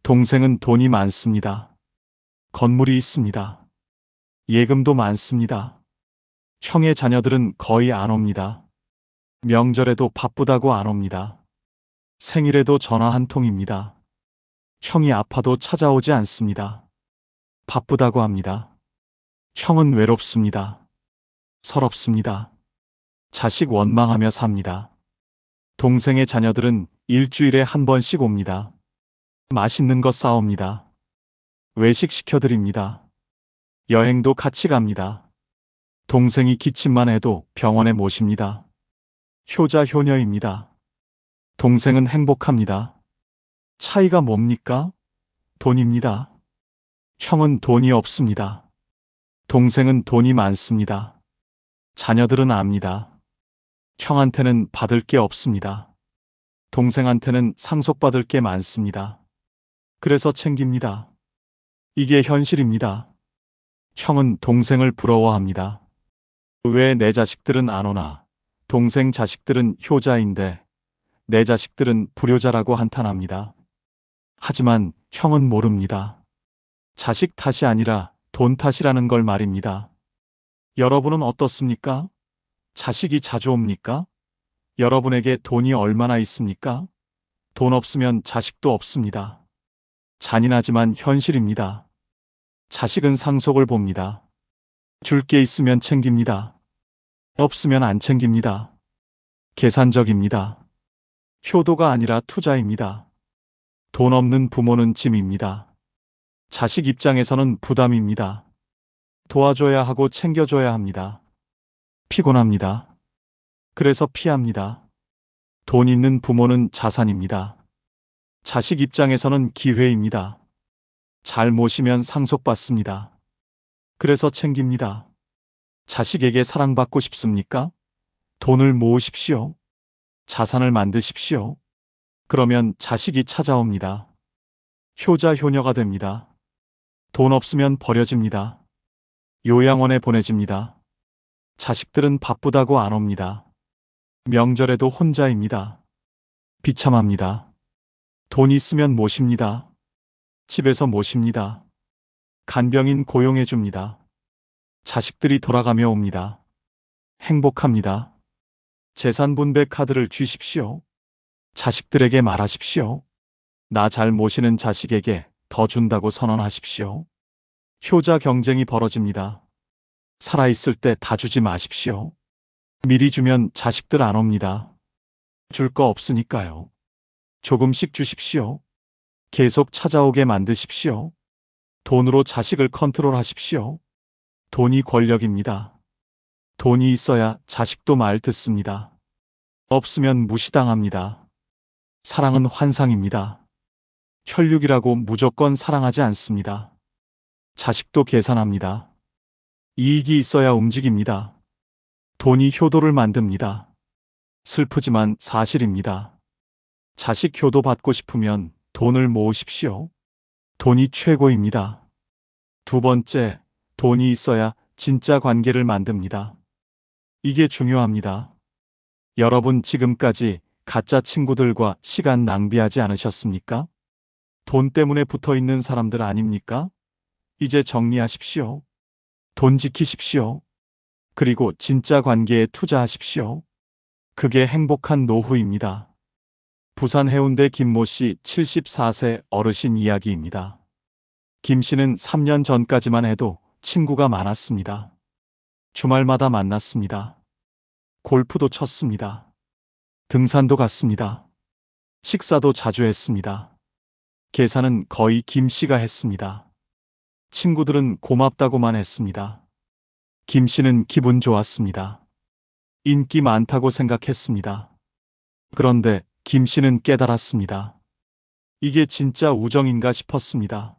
동생은 돈이 많습니다. 건물이 있습니다. 예금도 많습니다. 형의 자녀들은 거의 안 옵니다. 명절에도 바쁘다고 안 옵니다. 생일에도 전화 한 통입니다. 형이 아파도 찾아오지 않습니다. 바쁘다고 합니다. 형은 외롭습니다. 서럽습니다. 자식 원망하며 삽니다. 동생의 자녀들은 일주일에 한 번씩 옵니다. 맛있는 거 싸옵니다. 외식 시켜드립니다. 여행도 같이 갑니다. 동생이 기침만 해도 병원에 모십니다. 효자 효녀입니다. 동생은 행복합니다. 차이가 뭡니까? 돈입니다. 형은 돈이 없습니다. 동생은 돈이 많습니다. 자녀들은 압니다. 형한테는 받을 게 없습니다. 동생한테는 상속받을 게 많습니다. 그래서 챙깁니다. 이게 현실입니다. 형은 동생을 부러워합니다. 왜 내 자식들은 안 오나? 동생 자식들은 효자인데 내 자식들은 불효자라고 한탄합니다. 하지만 형은 모릅니다. 자식 탓이 아니라 돈 탓이라는 걸 말입니다. 여러분은 어떻습니까? 자식이 자주 옵니까? 여러분에게 돈이 얼마나 있습니까? 돈 없으면 자식도 없습니다. 잔인하지만 현실입니다. 자식은 상속을 봅니다. 줄 게 있으면 챙깁니다. 없으면 안 챙깁니다. 계산적입니다. 효도가 아니라 투자입니다. 돈 없는 부모는 짐입니다. 자식 입장에서는 부담입니다. 도와줘야 하고 챙겨줘야 합니다. 피곤합니다. 그래서 피합니다. 돈 있는 부모는 자산입니다. 자식 입장에서는 기회입니다. 잘 모시면 상속받습니다. 그래서 챙깁니다. 자식에게 사랑받고 싶습니까? 돈을 모으십시오. 자산을 만드십시오. 그러면 자식이 찾아옵니다. 효자 효녀가 됩니다. 돈 없으면 버려집니다. 요양원에 보내집니다. 자식들은 바쁘다고 안 옵니다. 명절에도 혼자입니다. 비참합니다. 돈 있으면 모십니다. 집에서 모십니다. 간병인 고용해 줍니다. 자식들이 돌아가며 옵니다. 행복합니다. 재산 분배 카드를 주십시오. 자식들에게 말하십시오. 나 잘 모시는 자식에게 더 준다고 선언하십시오. 효자 경쟁이 벌어집니다. 살아있을 때 다 주지 마십시오. 미리 주면 자식들 안 옵니다. 줄 거 없으니까요. 조금씩 주십시오. 계속 찾아오게 만드십시오. 돈으로 자식을 컨트롤하십시오. 돈이 권력입니다. 돈이 있어야 자식도 말 듣습니다. 없으면 무시당합니다. 사랑은 환상입니다. 혈육이라고 무조건 사랑하지 않습니다. 자식도 계산합니다. 이익이 있어야 움직입니다. 돈이 효도를 만듭니다. 슬프지만 사실입니다. 자식 효도 받고 싶으면 돈을 모으십시오. 돈이 최고입니다. 두 번째, 돈이 있어야 진짜 관계를 만듭니다. 이게 중요합니다. 여러분 지금까지 가짜 친구들과 시간 낭비하지 않으셨습니까? 돈 때문에 붙어 있는 사람들 아닙니까? 이제 정리하십시오. 돈 지키십시오. 그리고 진짜 관계에 투자하십시오. 그게 행복한 노후입니다. 부산 해운대 김모 씨 74세 어르신 이야기입니다. 김 씨는 3년 전까지만 해도 친구가 많았습니다. 주말마다 만났습니다. 골프도 쳤습니다. 등산도 갔습니다. 식사도 자주 했습니다. 계산은 거의 김 씨가 했습니다. 친구들은 고맙다고만 했습니다. 김 씨는 기분 좋았습니다. 인기 많다고 생각했습니다. 그런데 김 씨는 깨달았습니다. 이게 진짜 우정인가 싶었습니다.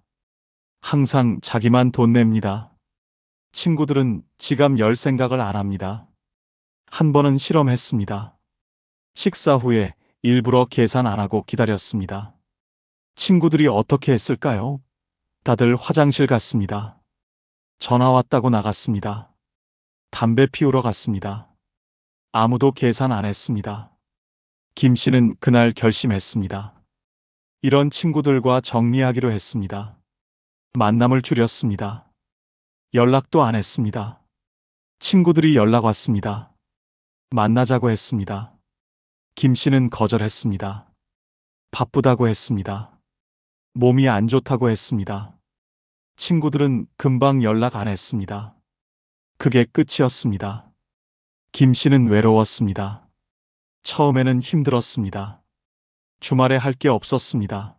항상 자기만 돈 냅니다. 친구들은 지갑 열 생각을 안 합니다. 한 번은 실험했습니다. 식사 후에 일부러 계산 안 하고 기다렸습니다. 친구들이 어떻게 했을까요? 다들 화장실 갔습니다. 전화 왔다고 나갔습니다. 담배 피우러 갔습니다. 아무도 계산 안 했습니다. 김 씨는 그날 결심했습니다. 이런 친구들과 정리하기로 했습니다. 만남을 줄였습니다. 연락도 안 했습니다. 친구들이 연락 왔습니다. 만나자고 했습니다. 김 씨는 거절했습니다. 바쁘다고 했습니다. 몸이 안 좋다고 했습니다. 친구들은 금방 연락 안 했습니다. 그게 끝이었습니다. 김 씨는 외로웠습니다. 처음에는 힘들었습니다. 주말에 할 게 없었습니다.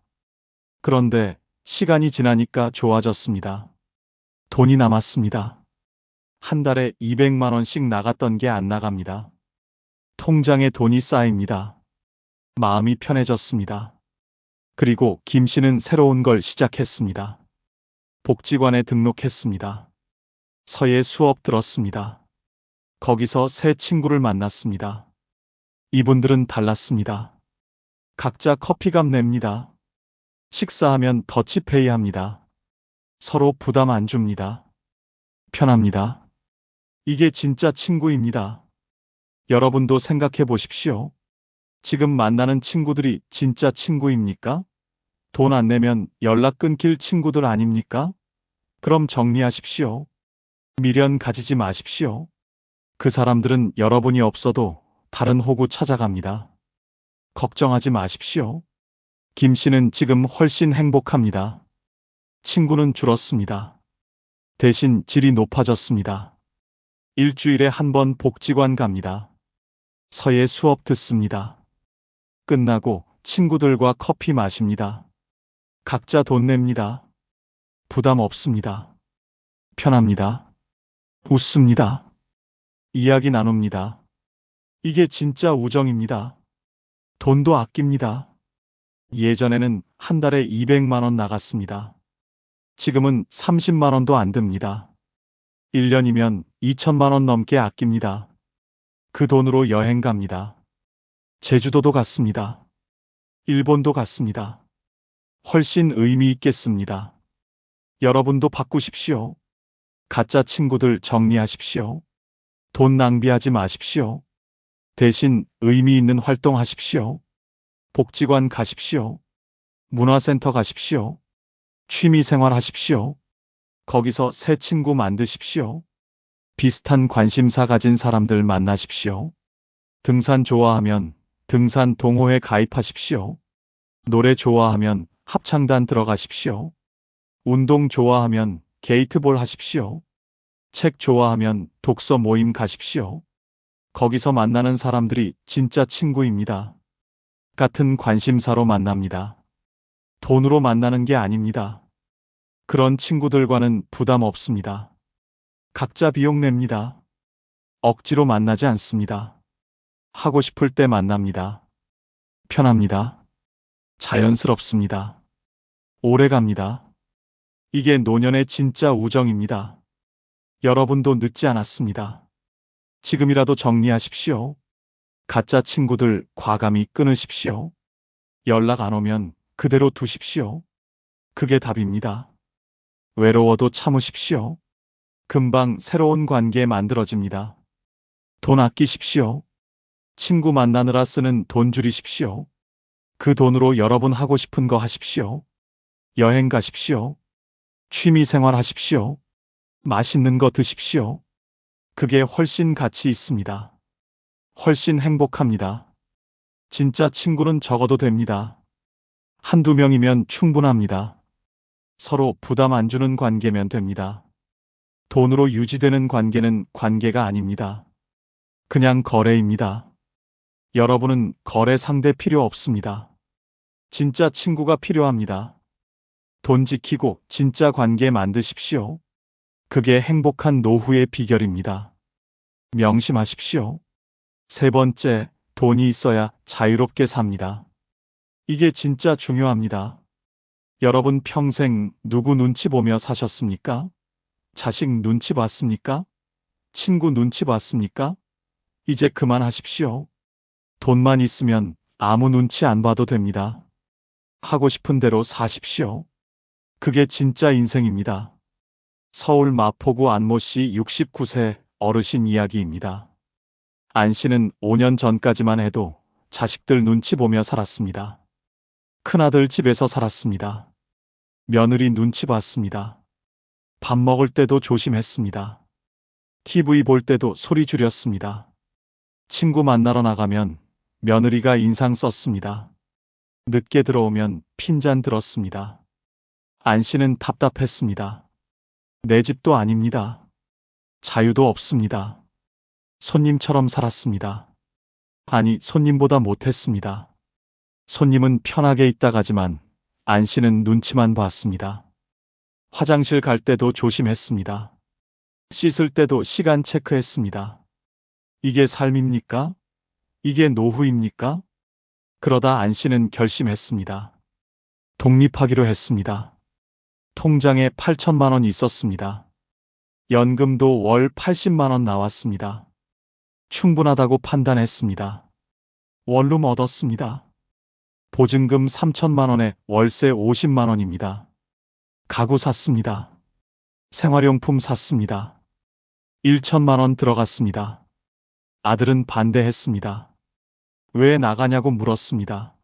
그런데 시간이 지나니까 좋아졌습니다. 돈이 남았습니다. 한 달에 200만 원씩 나갔던 게 안 나갑니다. 통장에 돈이 쌓입니다. 마음이 편해졌습니다. 그리고 김 씨는 새로운 걸 시작했습니다. 복지관에 등록했습니다. 서예 수업 들었습니다. 거기서 새 친구를 만났습니다. 이분들은 달랐습니다. 각자 커피값 냅니다. 식사하면 더치페이 합니다. 서로 부담 안 줍니다. 편합니다. 이게 진짜 친구입니다. 여러분도 생각해 보십시오. 지금 만나는 친구들이 진짜 친구입니까? 돈 안 내면 연락 끊길 친구들 아닙니까? 그럼 정리하십시오. 미련 가지지 마십시오. 그 사람들은 여러분이 없어도 다른 호구 찾아갑니다. 걱정하지 마십시오. 김 씨는 지금 훨씬 행복합니다. 친구는 줄었습니다. 대신 질이 높아졌습니다. 일주일에 한 번 복지관 갑니다. 서예 수업 듣습니다. 끝나고 친구들과 커피 마십니다. 각자 돈 냅니다. 부담 없습니다. 편합니다. 웃습니다. 이야기 나눕니다. 이게 진짜 우정입니다. 돈도 아낍니다. 예전에는 한 달에 200만 원 나갔습니다. 지금은 30만 원도 안 듭니다. 1년이면 2천만 원 넘게 아낍니다. 그 돈으로 여행 갑니다. 제주도도 갔습니다. 일본도 갔습니다. 훨씬 의미 있겠습니다. 여러분도 바꾸십시오. 가짜 친구들 정리하십시오. 돈 낭비하지 마십시오. 대신 의미 있는 활동 하십시오. 복지관 가십시오. 문화센터 가십시오. 취미 생활 하십시오. 거기서 새 친구 만드십시오. 비슷한 관심사 가진 사람들 만나십시오. 등산 좋아하면 등산 동호회 가입하십시오. 노래 좋아하면 합창단 들어가십시오. 운동 좋아하면 게이트볼 하십시오. 책 좋아하면 독서 모임 가십시오. 거기서 만나는 사람들이 진짜 친구입니다. 같은 관심사로 만납니다. 돈으로 만나는 게 아닙니다. 그런 친구들과는 부담 없습니다. 각자 비용 냅니다. 억지로 만나지 않습니다. 하고 싶을 때 만납니다. 편합니다. 자연스럽습니다. 오래 갑니다. 이게 노년의 진짜 우정입니다. 여러분도 늦지 않았습니다. 지금이라도 정리하십시오. 가짜 친구들 과감히 끊으십시오. 연락 안 오면 그대로 두십시오. 그게 답입니다. 외로워도 참으십시오. 금방 새로운 관계 만들어집니다. 돈 아끼십시오. 친구 만나느라 쓰는 돈 줄이십시오. 그 돈으로 여러분 하고 싶은 거 하십시오. 여행 가십시오. 취미 생활 하십시오. 맛있는 거 드십시오. 그게 훨씬 가치 있습니다. 훨씬 행복합니다. 진짜 친구는 적어도 됩니다. 한두 명이면 충분합니다. 서로 부담 안 주는 관계면 됩니다. 돈으로 유지되는 관계는 관계가 아닙니다. 그냥 거래입니다. 여러분은 거래 상대 필요 없습니다. 진짜 친구가 필요합니다. 돈 지키고 진짜 관계 만드십시오. 그게 행복한 노후의 비결입니다. 명심하십시오. 세 번째, 돈이 있어야 자유롭게 삽니다. 이게 진짜 중요합니다. 여러분 평생 누구 눈치 보며 사셨습니까? 자식 눈치 봤습니까? 친구 눈치 봤습니까? 이제 그만하십시오. 돈만 있으면 아무 눈치 안 봐도 됩니다. 하고 싶은 대로 사십시오. 그게 진짜 인생입니다. 서울 마포구 안모 씨 69세 어르신 이야기입니다. 안 씨는 5년 전까지만 해도 자식들 눈치 보며 살았습니다. 큰아들 집에서 살았습니다. 며느리 눈치 봤습니다. 밥 먹을 때도 조심했습니다. TV 볼 때도 소리 줄였습니다. 친구 만나러 나가면 며느리가 인상 썼습니다. 늦게 들어오면 핀잔 들었습니다. 안 씨는 답답했습니다. 내 집도 아닙니다. 자유도 없습니다. 손님처럼 살았습니다. 아니, 손님보다 못했습니다. 손님은 편하게 있다 가지만 안 씨는 눈치만 봤습니다. 화장실 갈 때도 조심했습니다. 씻을 때도 시간 체크했습니다. 이게 삶입니까? 이게 노후입니까? 그러다 안 씨는 결심했습니다. 독립하기로 했습니다. 통장에 8천만 원 있었습니다. 연금도 월 80만 원 나왔습니다. 충분하다고 판단했습니다. 원룸 얻었습니다. 보증금 3천만 원에 월세 50만 원입니다. 가구 샀습니다. 생활용품 샀습니다. 1천만 원 들어갔습니다. 아들은 반대했습니다. 왜 나가냐고 물었습니다.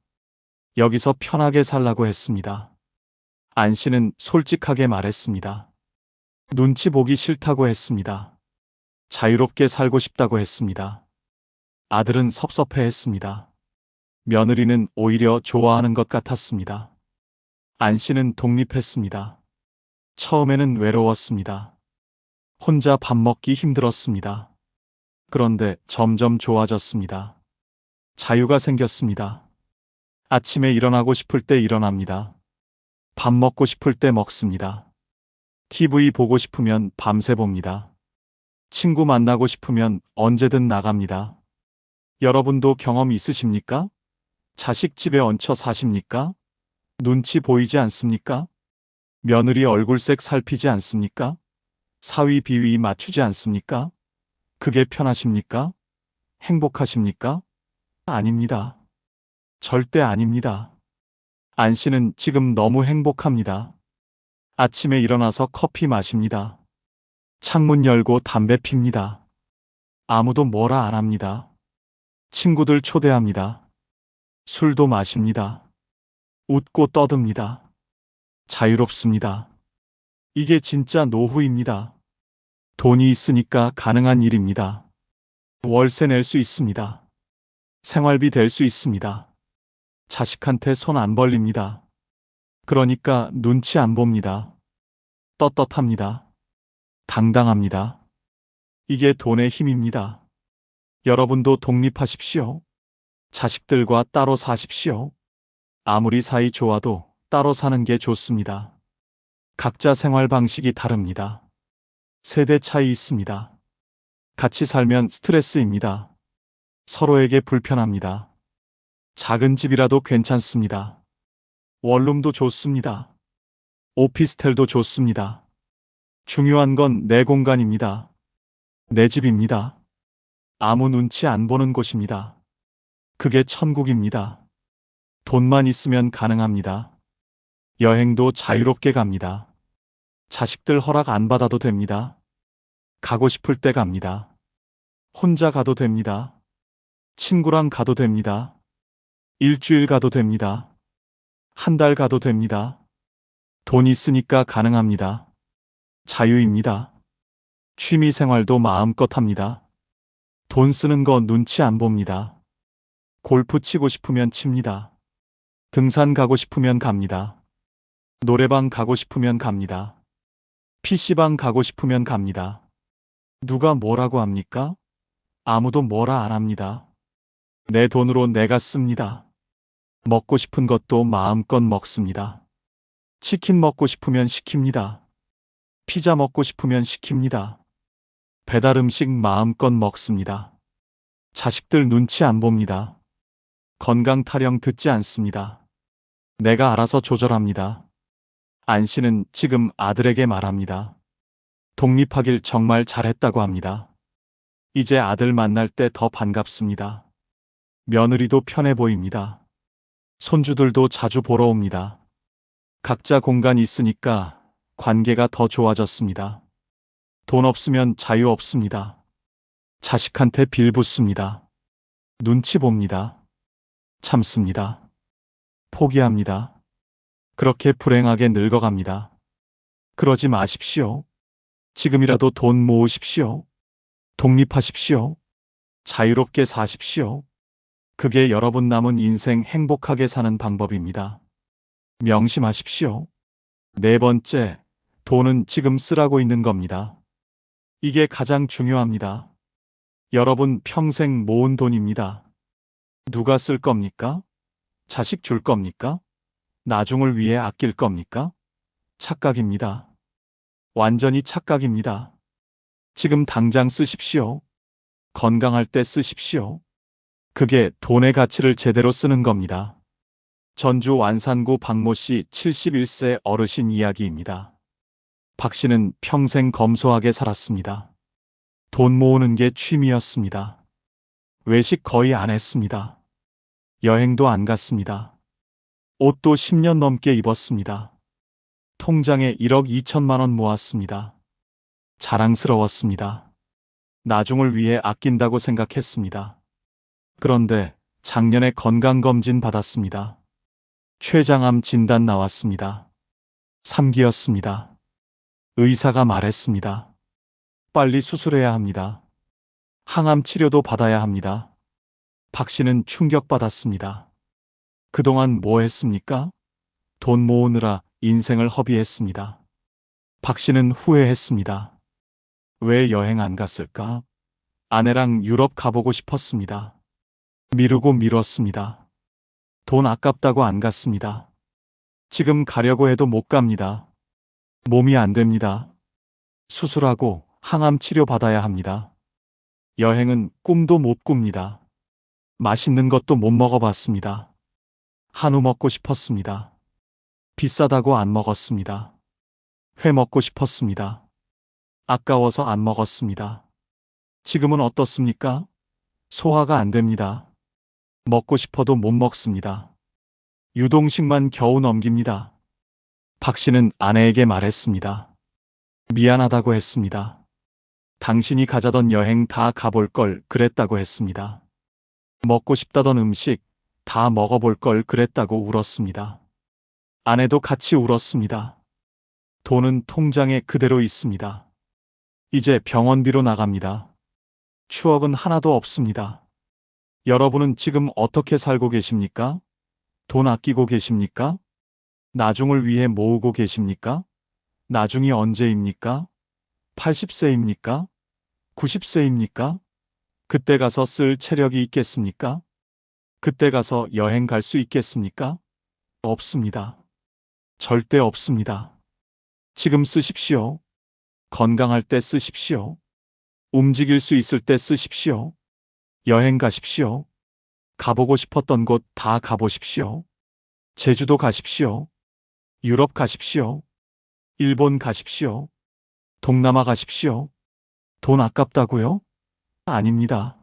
여기서 편하게 살라고 했습니다. 안 씨는 솔직하게 말했습니다. 눈치 보기 싫다고 했습니다. 자유롭게 살고 싶다고 했습니다. 아들은 섭섭해했습니다. 며느리는 오히려 좋아하는 것 같았습니다. 안 씨는 독립했습니다. 처음에는 외로웠습니다. 혼자 밥 먹기 힘들었습니다. 그런데 점점 좋아졌습니다. 자유가 생겼습니다. 아침에 일어나고 싶을 때 일어납니다. 밥 먹고 싶을 때 먹습니다. TV 보고 싶으면 밤새 봅니다. 친구 만나고 싶으면 언제든 나갑니다. 여러분도 경험 있으십니까? 자식 집에 얹혀 사십니까? 눈치 보이지 않습니까? 며느리 얼굴색 살피지 않습니까? 사위 비위 맞추지 않습니까? 그게 편하십니까? 행복하십니까? 아닙니다. 절대 아닙니다. 안 씨는 지금 너무 행복합니다. 아침에 일어나서 커피 마십니다. 창문 열고 담배 핍니다. 아무도 뭐라 안 합니다. 친구들 초대합니다. 술도 마십니다. 웃고 떠듭니다. 자유롭습니다. 이게 진짜 노후입니다. 돈이 있으니까 가능한 일입니다. 월세 낼 수 있습니다. 생활비 될 수 있습니다. 자식한테 손 안 벌립니다. 그러니까 눈치 안 봅니다. 떳떳합니다. 당당합니다. 이게 돈의 힘입니다. 여러분도 독립하십시오. 자식들과 따로 사십시오. 아무리 사이 좋아도 따로 사는 게 좋습니다. 각자 생활 방식이 다릅니다. 세대 차이 있습니다. 같이 살면 스트레스입니다. 서로에게 불편합니다. 작은 집이라도 괜찮습니다. 원룸도 좋습니다. 오피스텔도 좋습니다. 중요한 건 내 공간입니다. 내 집입니다. 아무 눈치 안 보는 곳입니다. 그게 천국입니다. 돈만 있으면 가능합니다. 여행도 자유롭게 갑니다. 자식들 허락 안 받아도 됩니다. 가고 싶을 때 갑니다. 혼자 가도 됩니다. 친구랑 가도 됩니다. 일주일 가도 됩니다. 한 달 가도 됩니다. 돈 있으니까 가능합니다. 자유입니다. 취미 생활도 마음껏 합니다. 돈 쓰는 거 눈치 안 봅니다. 골프 치고 싶으면 칩니다. 등산 가고 싶으면 갑니다. 노래방 가고 싶으면 갑니다. PC방 가고 싶으면 갑니다. 누가 뭐라고 합니까? 아무도 뭐라 안 합니다. 내 돈으로 내가 씁니다. 먹고 싶은 것도 마음껏 먹습니다. 치킨 먹고 싶으면 시킵니다. 피자 먹고 싶으면 시킵니다. 배달 음식 마음껏 먹습니다. 자식들 눈치 안 봅니다. 건강 타령 듣지 않습니다. 내가 알아서 조절합니다. 안 씨는 지금 아들에게 말합니다. 독립하길 정말 잘했다고 합니다. 이제 아들 만날 때 더 반갑습니다. 며느리도 편해 보입니다. 손주들도 자주 보러 옵니다. 각자 공간이 있으니까 관계가 더 좋아졌습니다. 돈 없으면 자유 없습니다. 자식한테 빌붙습니다. 눈치 봅니다. 참습니다. 포기합니다. 그렇게 불행하게 늙어갑니다. 그러지 마십시오. 지금이라도 돈 모으십시오. 독립하십시오. 자유롭게 사십시오. 그게 여러분 남은 인생 행복하게 사는 방법입니다. 명심하십시오. 네 번째, 돈은 지금 쓰라고 있는 겁니다. 이게 가장 중요합니다. 여러분 평생 모은 돈입니다. 누가 쓸 겁니까? 자식 줄 겁니까? 나중을 위해 아낄 겁니까? 착각입니다. 완전히 착각입니다. 지금 당장 쓰십시오. 건강할 때 쓰십시오. 그게 돈의 가치를 제대로 쓰는 겁니다. 전주 완산구 박모 씨 71세 어르신 이야기입니다. 박 씨는 평생 검소하게 살았습니다. 돈 모으는 게 취미였습니다. 외식 거의 안 했습니다. 여행도 안 갔습니다. 옷도 10년 넘게 입었습니다. 통장에 1억 2천만 원 모았습니다. 자랑스러웠습니다. 나중을 위해 아낀다고 생각했습니다. 그런데 작년에 건강검진 받았습니다. 췌장암 진단 나왔습니다. 3기였습니다. 의사가 말했습니다. 빨리 수술해야 합니다. 항암 치료도 받아야 합니다. 박 씨는 충격받았습니다. 그동안 뭐 했습니까? 돈 모으느라 인생을 허비했습니다. 박 씨는 후회했습니다. 왜 여행 안 갔을까? 아내랑 유럽 가보고 싶었습니다. 미루고 미뤘습니다. 돈 아깝다고 안 갔습니다. 지금 가려고 해도 못 갑니다. 몸이 안 됩니다. 수술하고 항암 치료 받아야 합니다. 여행은 꿈도 못 꿉니다. 맛있는 것도 못 먹어봤습니다. 한우 먹고 싶었습니다. 비싸다고 안 먹었습니다. 회 먹고 싶었습니다. 아까워서 안 먹었습니다. 지금은 어떻습니까? 소화가 안 됩니다. 먹고 싶어도 못 먹습니다. 유동식만 겨우 넘깁니다. 박 씨는 아내에게 말했습니다. 미안하다고 했습니다. 당신이 가자던 여행 다 가볼 걸 그랬다고 했습니다. 먹고 싶다던 음식 다 먹어볼 걸 그랬다고 울었습니다. 아내도 같이 울었습니다. 돈은 통장에 그대로 있습니다. 이제 병원비로 나갑니다. 추억은 하나도 없습니다. 여러분은 지금 어떻게 살고 계십니까? 돈 아끼고 계십니까? 나중을 위해 모으고 계십니까? 나중이 언제입니까? 80세입니까? 90세입니까? 그때 가서 쓸 체력이 있겠습니까? 그때 가서 여행 갈 수 있겠습니까? 없습니다. 절대 없습니다. 지금 쓰십시오. 건강할 때 쓰십시오. 움직일 수 있을 때 쓰십시오. 여행 가십시오. 가보고 싶었던 곳 다 가보십시오. 제주도 가십시오. 유럽 가십시오. 일본 가십시오. 동남아 가십시오. 돈 아깝다고요? 아닙니다.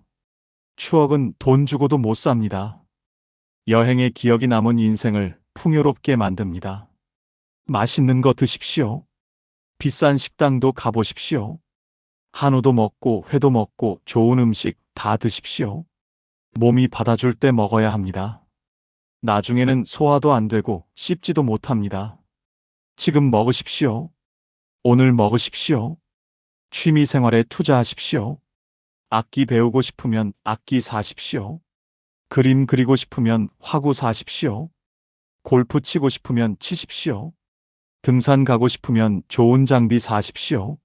추억은 돈 주고도 못 삽니다. 여행의 기억이 남은 인생을 풍요롭게 만듭니다. 맛있는 거 드십시오. 비싼 식당도 가보십시오. 한우도 먹고 회도 먹고 좋은 음식 다 드십시오. 몸이 받아줄 때 먹어야 합니다. 나중에는 소화도 안 되고 씹지도 못합니다. 지금 먹으십시오. 오늘 먹으십시오. 취미 생활에 투자하십시오. 악기 배우고 싶으면 악기 사십시오. 그림 그리고 싶으면 화구 사십시오. 골프 치고 싶으면 치십시오. 등산 가고 싶으면 좋은 장비 사십시오.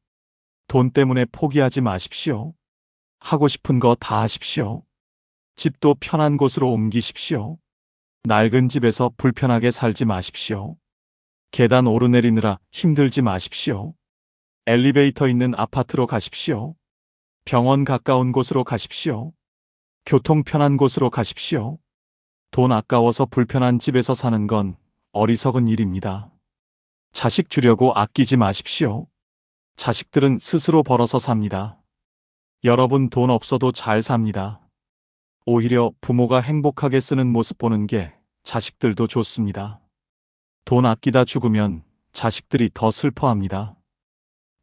돈 때문에 포기하지 마십시오. 하고 싶은 거 다 하십시오. 집도 편한 곳으로 옮기십시오. 낡은 집에서 불편하게 살지 마십시오. 계단 오르내리느라 힘들지 마십시오. 엘리베이터 있는 아파트로 가십시오. 병원 가까운 곳으로 가십시오. 교통 편한 곳으로 가십시오. 돈 아까워서 불편한 집에서 사는 건 어리석은 일입니다. 자식 주려고 아끼지 마십시오. 자식들은 스스로 벌어서 삽니다. 여러분 돈 없어도 잘 삽니다. 오히려 부모가 행복하게 쓰는 모습 보는 게 자식들도 좋습니다. 돈 아끼다 죽으면 자식들이 더 슬퍼합니다.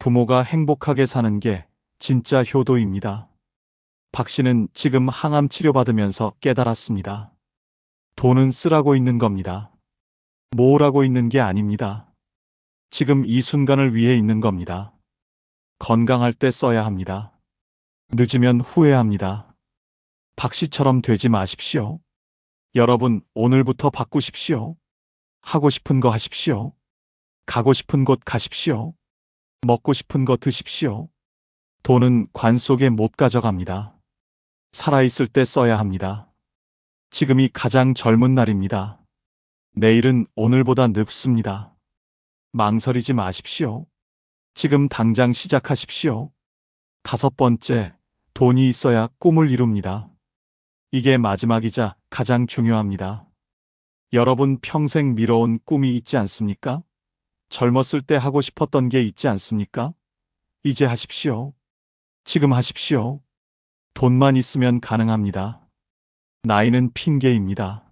부모가 행복하게 사는 게 진짜 효도입니다. 박 씨는 지금 항암 치료받으면서 깨달았습니다. 돈은 쓰라고 있는 겁니다. 모으라고 있는 게 아닙니다. 지금 이 순간을 위해 있는 겁니다. 건강할 때 써야 합니다. 늦으면 후회합니다. 박 씨처럼 되지 마십시오. 여러분, 오늘부터 바꾸십시오. 하고 싶은 거 하십시오. 가고 싶은 곳 가십시오. 먹고 싶은 거 드십시오. 돈은 관 속에 못 가져갑니다. 살아있을 때 써야 합니다. 지금이 가장 젊은 날입니다. 내일은 오늘보다 늙습니다. 망설이지 마십시오. 지금 당장 시작하십시오. 5번째, 돈이 있어야 꿈을 이룹니다. 이게 마지막이자 가장 중요합니다. 여러분 평생 미뤄온 꿈이 있지 않습니까? 젊었을 때 하고 싶었던 게 있지 않습니까? 이제 하십시오. 지금 하십시오. 돈만 있으면 가능합니다. 나이는 핑계입니다.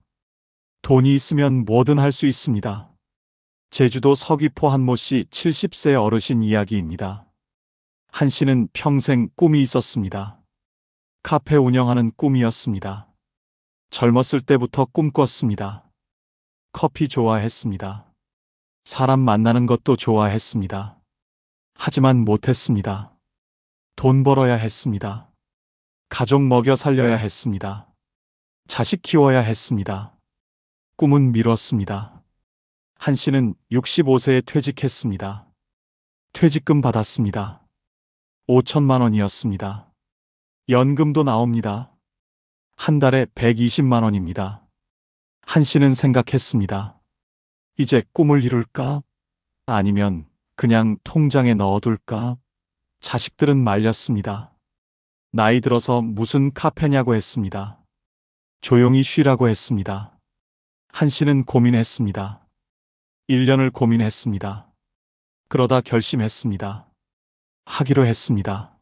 돈이 있으면 뭐든 할 수 있습니다. 제주도 서귀포 한모 씨 70세 어르신 이야기입니다. 한 씨는 평생 꿈이 있었습니다. 카페 운영하는 꿈이었습니다. 젊었을 때부터 꿈꿨습니다. 커피 좋아했습니다. 사람 만나는 것도 좋아했습니다. 하지만 못했습니다. 돈 벌어야 했습니다. 가족 먹여 살려야 했습니다. 자식 키워야 했습니다. 꿈은 미뤘습니다. 한 씨는 65세에 퇴직했습니다. 퇴직금 받았습니다. 5천만 원이었습니다. 연금도 나옵니다. 한 달에 120만 원입니다. 한 씨는 생각했습니다. 이제 꿈을 이룰까? 아니면 그냥 통장에 넣어둘까? 자식들은 말렸습니다. 나이 들어서 무슨 카페냐고 했습니다. 조용히 쉬라고 했습니다. 한 씨는 고민했습니다. 1년을 고민했습니다. 그러다 결심했습니다. 하기로 했습니다.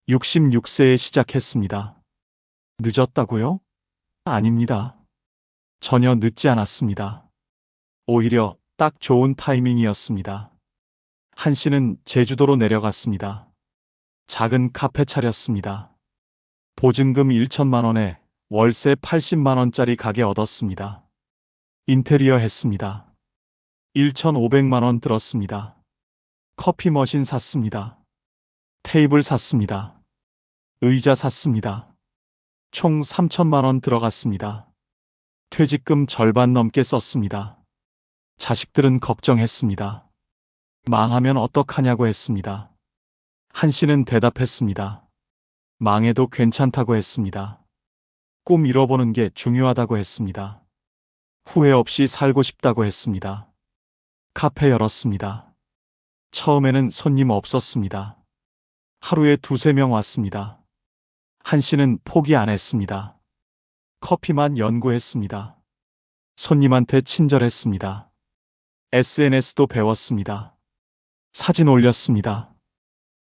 66세에 시작했습니다. 늦었다고요? 아닙니다. 전혀 늦지 않았습니다. 오히려 딱 좋은 타이밍이었습니다. 한 씨는 제주도로 내려갔습니다. 작은 카페 차렸습니다. 보증금 1천만 원에 월세 80만 원짜리 가게 얻었습니다. 인테리어 했습니다. 1,500만 원 들었습니다. 커피 머신 샀습니다. 테이블 샀습니다. 의자 샀습니다. 총 3천만 원 들어갔습니다. 퇴직금 절반 넘게 썼습니다. 자식들은 걱정했습니다. 망하면 어떡하냐고 했습니다. 한 씨는 대답했습니다. 망해도 괜찮다고 했습니다. 꿈 이뤄보는 게 중요하다고 했습니다. 후회 없이 살고 싶다고 했습니다. 카페 열었습니다. 처음에는 손님 없었습니다. 하루에 2~3명 왔습니다. 한 씨는 포기 안 했습니다. 커피만 연구했습니다. 손님한테 친절했습니다. SNS도 배웠습니다. 사진 올렸습니다.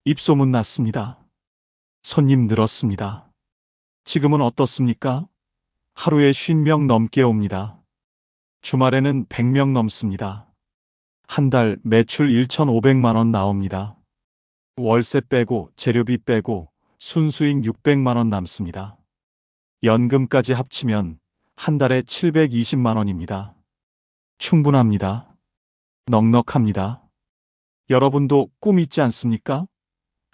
입소문 났습니다. 손님 늘었습니다. 지금은 어떻습니까? 하루에 50명 넘게 옵니다. 주말에는 100명 넘습니다. 한 달 매출 1,500만 원 나옵니다. 월세 빼고 재료비 빼고 순수익 600만 원 남습니다. 연금까지 합치면 한 달에 720만 원입니다. 충분합니다. 넉넉합니다. 여러분도 꿈 있지 않습니까?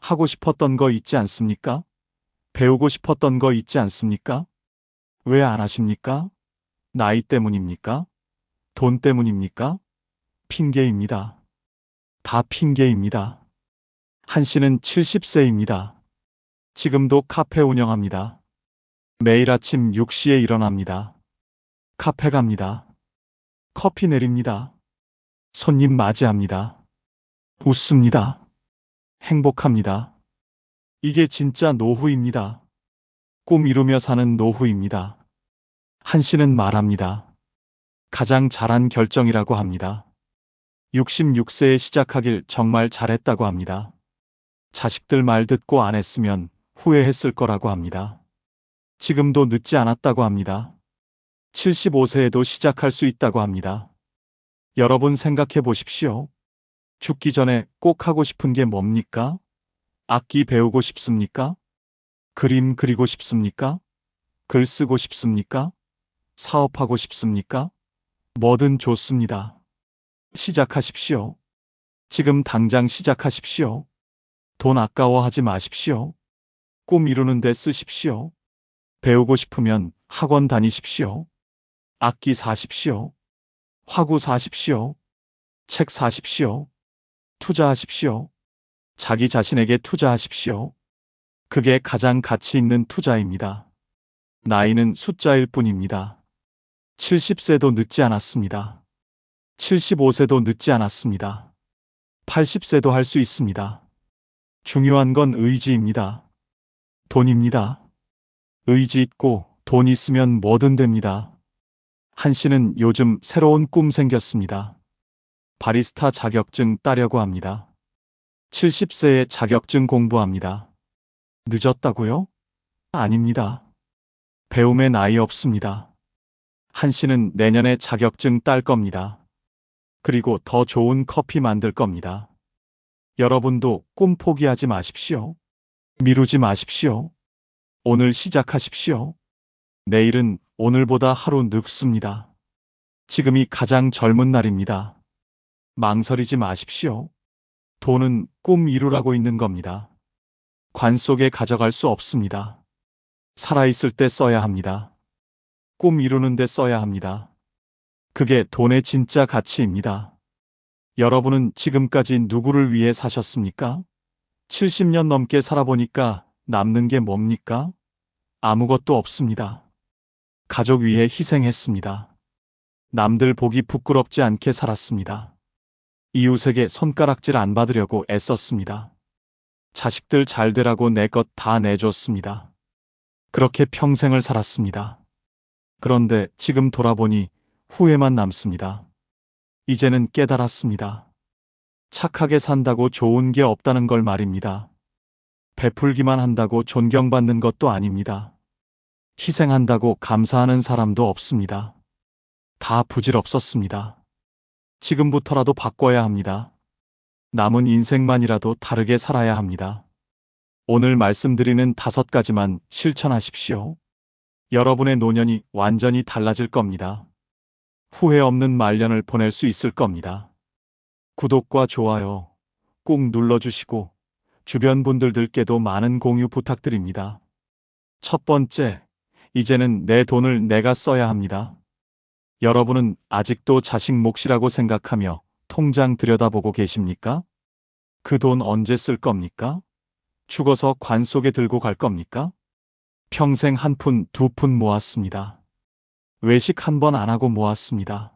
하고 싶었던 거 있지 않습니까? 배우고 싶었던 거 있지 않습니까? 왜 안 하십니까? 나이 때문입니까? 돈 때문입니까? 핑계입니다. 다 핑계입니다. 한 씨는 70세입니다. 지금도 카페 운영합니다. 매일 아침 6시에 일어납니다. 카페 갑니다. 커피 내립니다. 손님 맞이합니다. 웃습니다. 행복합니다. 이게 진짜 노후입니다. 꿈 이루며 사는 노후입니다. 한 씨는 말합니다. 가장 잘한 결정이라고 합니다. 66세에 시작하길 정말 잘했다고 합니다. 자식들 말 듣고 안 했으면 후회했을 거라고 합니다. 지금도 늦지 않았다고 합니다. 75세에도 시작할 수 있다고 합니다. 여러분 생각해 보십시오. 죽기 전에 꼭 하고 싶은 게 뭡니까? 악기 배우고 싶습니까? 그림 그리고 싶습니까? 글 쓰고 싶습니까? 사업하고 싶습니까? 뭐든 좋습니다. 시작하십시오. 지금 당장 시작하십시오. 돈 아까워하지 마십시오. 꿈 이루는 데 쓰십시오. 배우고 싶으면 학원 다니십시오. 악기 사십시오. 화구 사십시오. 책 사십시오. 투자하십시오. 자기 자신에게 투자하십시오. 그게 가장 가치 있는 투자입니다. 나이는 숫자일 뿐입니다. 70세도 늦지 않았습니다. 75세도 늦지 않았습니다. 80세도 할 수 있습니다. 중요한 건 의지입니다. 돈입니다. 의지 있고 돈 있으면 뭐든 됩니다. 한 씨는 요즘 새로운 꿈 생겼습니다. 바리스타 자격증 따려고 합니다. 70세에 자격증 공부합니다. 늦었다고요? 아닙니다. 배움에 나이 없습니다. 한 씨는 내년에 자격증 딸 겁니다. 그리고 더 좋은 커피 만들 겁니다. 여러분도 꿈 포기하지 마십시오. 미루지 마십시오. 오늘 시작하십시오. 내일은 오늘보다 하루 늙습니다. 지금이 가장 젊은 날입니다. 망설이지 마십시오. 돈은 꿈 이루라고 있는 겁니다. 관 속에 가져갈 수 없습니다. 살아있을 때 써야 합니다. 꿈 이루는 데 써야 합니다. 그게 돈의 진짜 가치입니다. 여러분은 지금까지 누구를 위해 사셨습니까? 70년 넘게 살아보니까 남는 게 뭡니까? 아무것도 없습니다. 가족 위해 희생했습니다. 남들 보기 부끄럽지 않게 살았습니다. 이웃에게 손가락질 안 받으려고 애썼습니다. 자식들 잘 되라고 내 것 다 내줬습니다. 그렇게 평생을 살았습니다. 그런데 지금 돌아보니 후회만 남습니다. 이제는 깨달았습니다. 착하게 산다고 좋은 게 없다는 걸 말입니다. 베풀기만 한다고 존경받는 것도 아닙니다. 희생한다고 감사하는 사람도 없습니다. 다 부질없었습니다. 지금부터라도 바꿔야 합니다. 남은 인생만이라도 다르게 살아야 합니다. 오늘 말씀드리는 5가지만 실천하십시오. 여러분의 노년이 완전히 달라질 겁니다. 후회 없는 말년을 보낼 수 있을 겁니다. 구독과 좋아요 꾹 눌러주시고 주변 분들께도 많은 공유 부탁드립니다. 첫 번째, 이제는 내 돈을 내가 써야 합니다. 여러분은 아직도 자식 몫이라고 생각하며 통장 들여다보고 계십니까? 그 돈 언제 쓸 겁니까? 죽어서 관 속에 들고 갈 겁니까? 평생 한 푼, 두 푼 모았습니다. 외식 한 번 안 하고 모았습니다.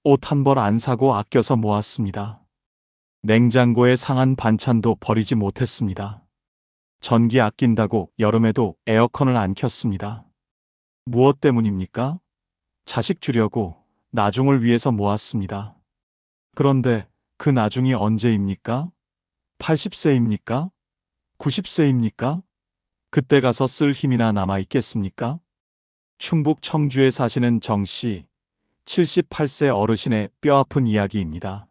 옷 한 벌 안 사고 아껴서 모았습니다. 냉장고에 상한 반찬도 버리지 못했습니다. 전기 아낀다고 여름에도 에어컨을 안 켰습니다. 무엇 때문입니까? 자식 주려고 나중을 위해서 모았습니다. 그런데 그 나중이 언제입니까? 80세입니까? 90세입니까? 그때 가서 쓸 힘이나 남아있겠습니까? 충북 청주에 사시는 정씨, 78세 어르신의 뼈아픈 이야기입니다.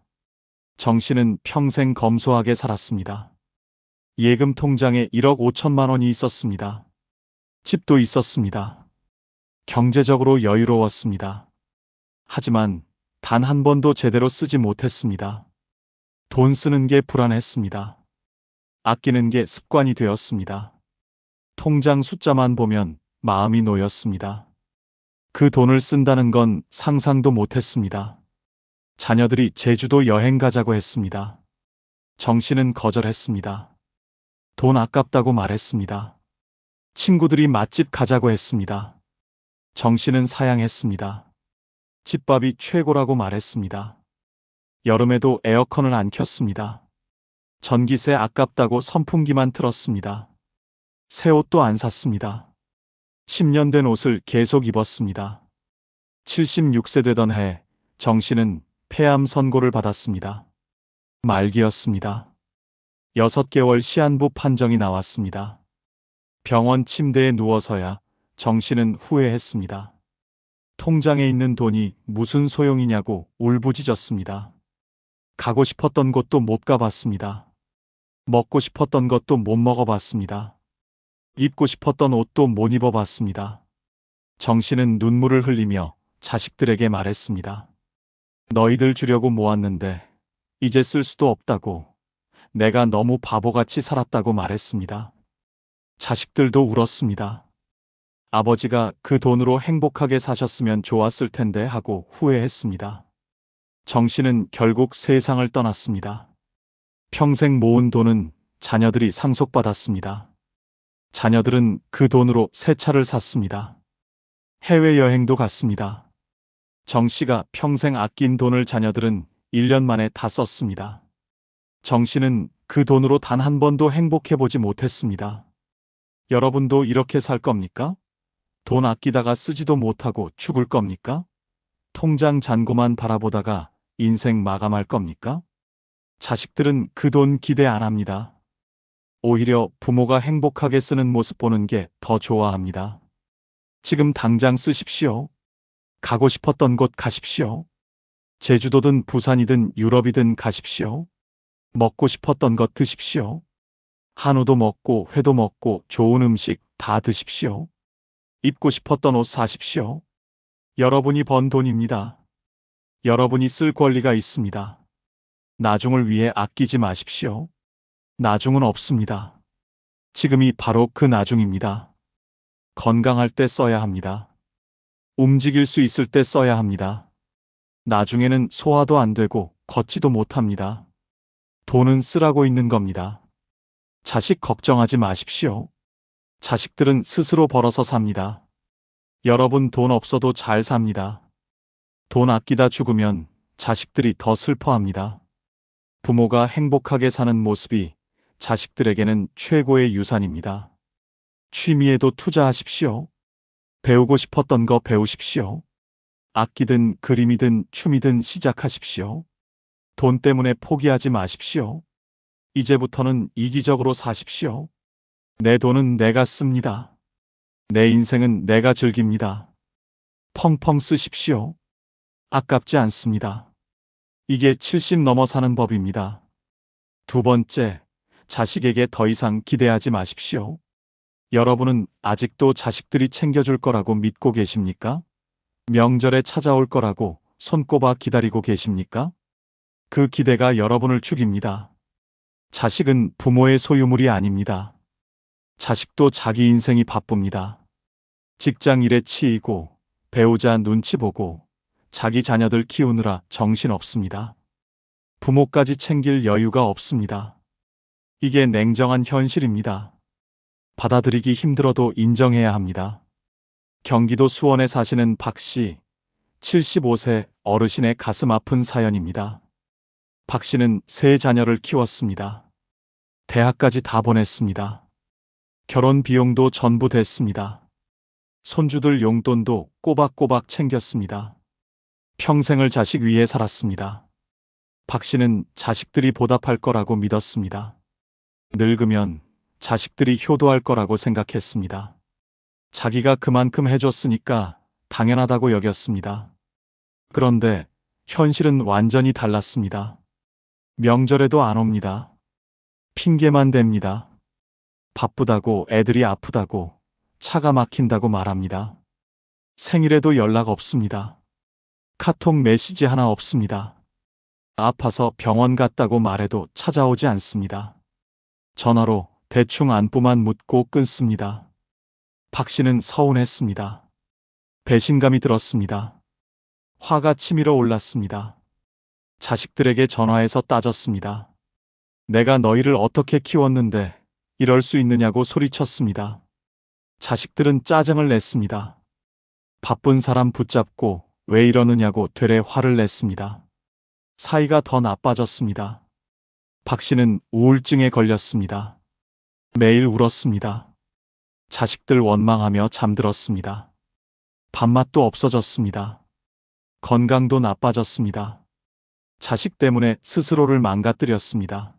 정씨는 평생 검소하게 살았습니다. 예금 통장에 1억 5천만 원이 있었습니다. 집도 있었습니다. 경제적으로 여유로웠습니다. 하지만 단 한 번도 제대로 쓰지 못했습니다. 돈 쓰는 게 불안했습니다. 아끼는 게 습관이 되었습니다. 통장 숫자만 보면 마음이 놓였습니다. 그 돈을 쓴다는 건 상상도 못했습니다. 자녀들이 제주도 여행 가자고 했습니다. 정씨는 거절했습니다. 돈 아깝다고 말했습니다. 친구들이 맛집 가자고 했습니다. 정씨는 사양했습니다. 집밥이 최고라고 말했습니다. 여름에도 에어컨을 안 켰습니다. 전기세 아깝다고 선풍기만 틀었습니다. 새 옷도 안 샀습니다. 10년 된 옷을 계속 입었습니다. 76세 되던 해 정씨는 폐암 선고를 받았습니다. 말기였습니다. 6개월 시한부 판정이 나왔습니다. 병원 침대에 누워서야 정씨는 후회했습니다. 통장에 있는 돈이 무슨 소용이냐고 울부짖었습니다. 가고 싶었던 곳도 못 가봤습니다. 먹고 싶었던 것도 못 먹어봤습니다. 입고 싶었던 옷도 못 입어봤습니다. 정 씨는 눈물을 흘리며 자식들에게 말했습니다. 너희들 주려고 모았는데 이제 쓸 수도 없다고, 내가 너무 바보같이 살았다고 말했습니다. 자식들도 울었습니다. 아버지가 그 돈으로 행복하게 사셨으면 좋았을 텐데 하고 후회했습니다. 정 씨는 결국 세상을 떠났습니다. 평생 모은 돈은 자녀들이 상속받았습니다. 자녀들은 그 돈으로 새 차를 샀습니다. 해외여행도 갔습니다. 정 씨가 평생 아낀 돈을 자녀들은 1년 만에 다 썼습니다. 정 씨는 그 돈으로 단 한 번도 행복해보지 못했습니다. 여러분도 이렇게 살 겁니까? 돈 아끼다가 쓰지도 못하고 죽을 겁니까? 통장 잔고만 바라보다가 인생 마감할 겁니까? 자식들은 그 돈 기대 안 합니다. 오히려 부모가 행복하게 쓰는 모습 보는 게 더 좋아합니다. 지금 당장 쓰십시오. 가고 싶었던 곳 가십시오. 제주도든 부산이든 유럽이든 가십시오. 먹고 싶었던 것 드십시오. 한우도 먹고 회도 먹고 좋은 음식 다 드십시오. 입고 싶었던 옷 사십시오. 여러분이 번 돈입니다. 여러분이 쓸 권리가 있습니다. 나중을 위해 아끼지 마십시오. 나중은 없습니다. 지금이 바로 그 나중입니다. 건강할 때 써야 합니다. 움직일 수 있을 때 써야 합니다. 나중에는 소화도 안 되고 걷지도 못합니다. 돈은 쓰라고 있는 겁니다. 자식 걱정하지 마십시오. 자식들은 스스로 벌어서 삽니다. 여러분 돈 없어도 잘 삽니다. 돈 아끼다 죽으면 자식들이 더 슬퍼합니다. 부모가 행복하게 사는 모습이 자식들에게는 최고의 유산입니다. 취미에도 투자하십시오. 배우고 싶었던 거 배우십시오. 악기든 그림이든 춤이든 시작하십시오. 돈 때문에 포기하지 마십시오. 이제부터는 이기적으로 사십시오. 내 돈은 내가 씁니다. 내 인생은 내가 즐깁니다. 펑펑 쓰십시오. 아깝지 않습니다. 이게 70 넘어 사는 법입니다. 두 번째, 자식에게 더 이상 기대하지 마십시오. 여러분은 아직도 자식들이 챙겨줄 거라고 믿고 계십니까? 명절에 찾아올 거라고 손꼽아 기다리고 계십니까? 그 기대가 여러분을 죽입니다. 자식은 부모의 소유물이 아닙니다. 자식도 자기 인생이 바쁩니다. 직장 일에 치이고 배우자 눈치 보고 자기 자녀들 키우느라 정신없습니다. 부모까지 챙길 여유가 없습니다. 이게 냉정한 현실입니다. 받아들이기 힘들어도 인정해야 합니다. 경기도 수원에 사시는 박 씨, 75세 어르신의 가슴 아픈 사연입니다. 박 씨는 세 자녀를 키웠습니다. 대학까지 다 보냈습니다. 결혼 비용도 전부 댔습니다. 손주들 용돈도 꼬박꼬박 챙겼습니다. 평생을 자식 위해 살았습니다. 박 씨는 자식들이 보답할 거라고 믿었습니다. 늙으면 자식들이 효도할 거라고 생각했습니다. 자기가 그만큼 해줬으니까 당연하다고 여겼습니다. 그런데 현실은 완전히 달랐습니다. 명절에도 안 옵니다. 핑계만 댑니다. 바쁘다고, 애들이 아프다고, 차가 막힌다고 말합니다. 생일에도 연락 없습니다. 카톡 메시지 하나 없습니다. 아파서 병원 갔다고 말해도 찾아오지 않습니다. 전화로 대충 안부만 묻고 끊습니다. 박 씨는 서운했습니다. 배신감이 들었습니다. 화가 치밀어 올랐습니다. 자식들에게 전화해서 따졌습니다. 내가 너희를 어떻게 키웠는데 이럴 수 있느냐고 소리쳤습니다. 자식들은 짜증을 냈습니다. 바쁜 사람 붙잡고 왜 이러느냐고 되레 화를 냈습니다. 사이가 더 나빠졌습니다. 박 씨는 우울증에 걸렸습니다. 매일 울었습니다. 자식들 원망하며 잠들었습니다. 밥맛도 없어졌습니다. 건강도 나빠졌습니다. 자식 때문에 스스로를 망가뜨렸습니다.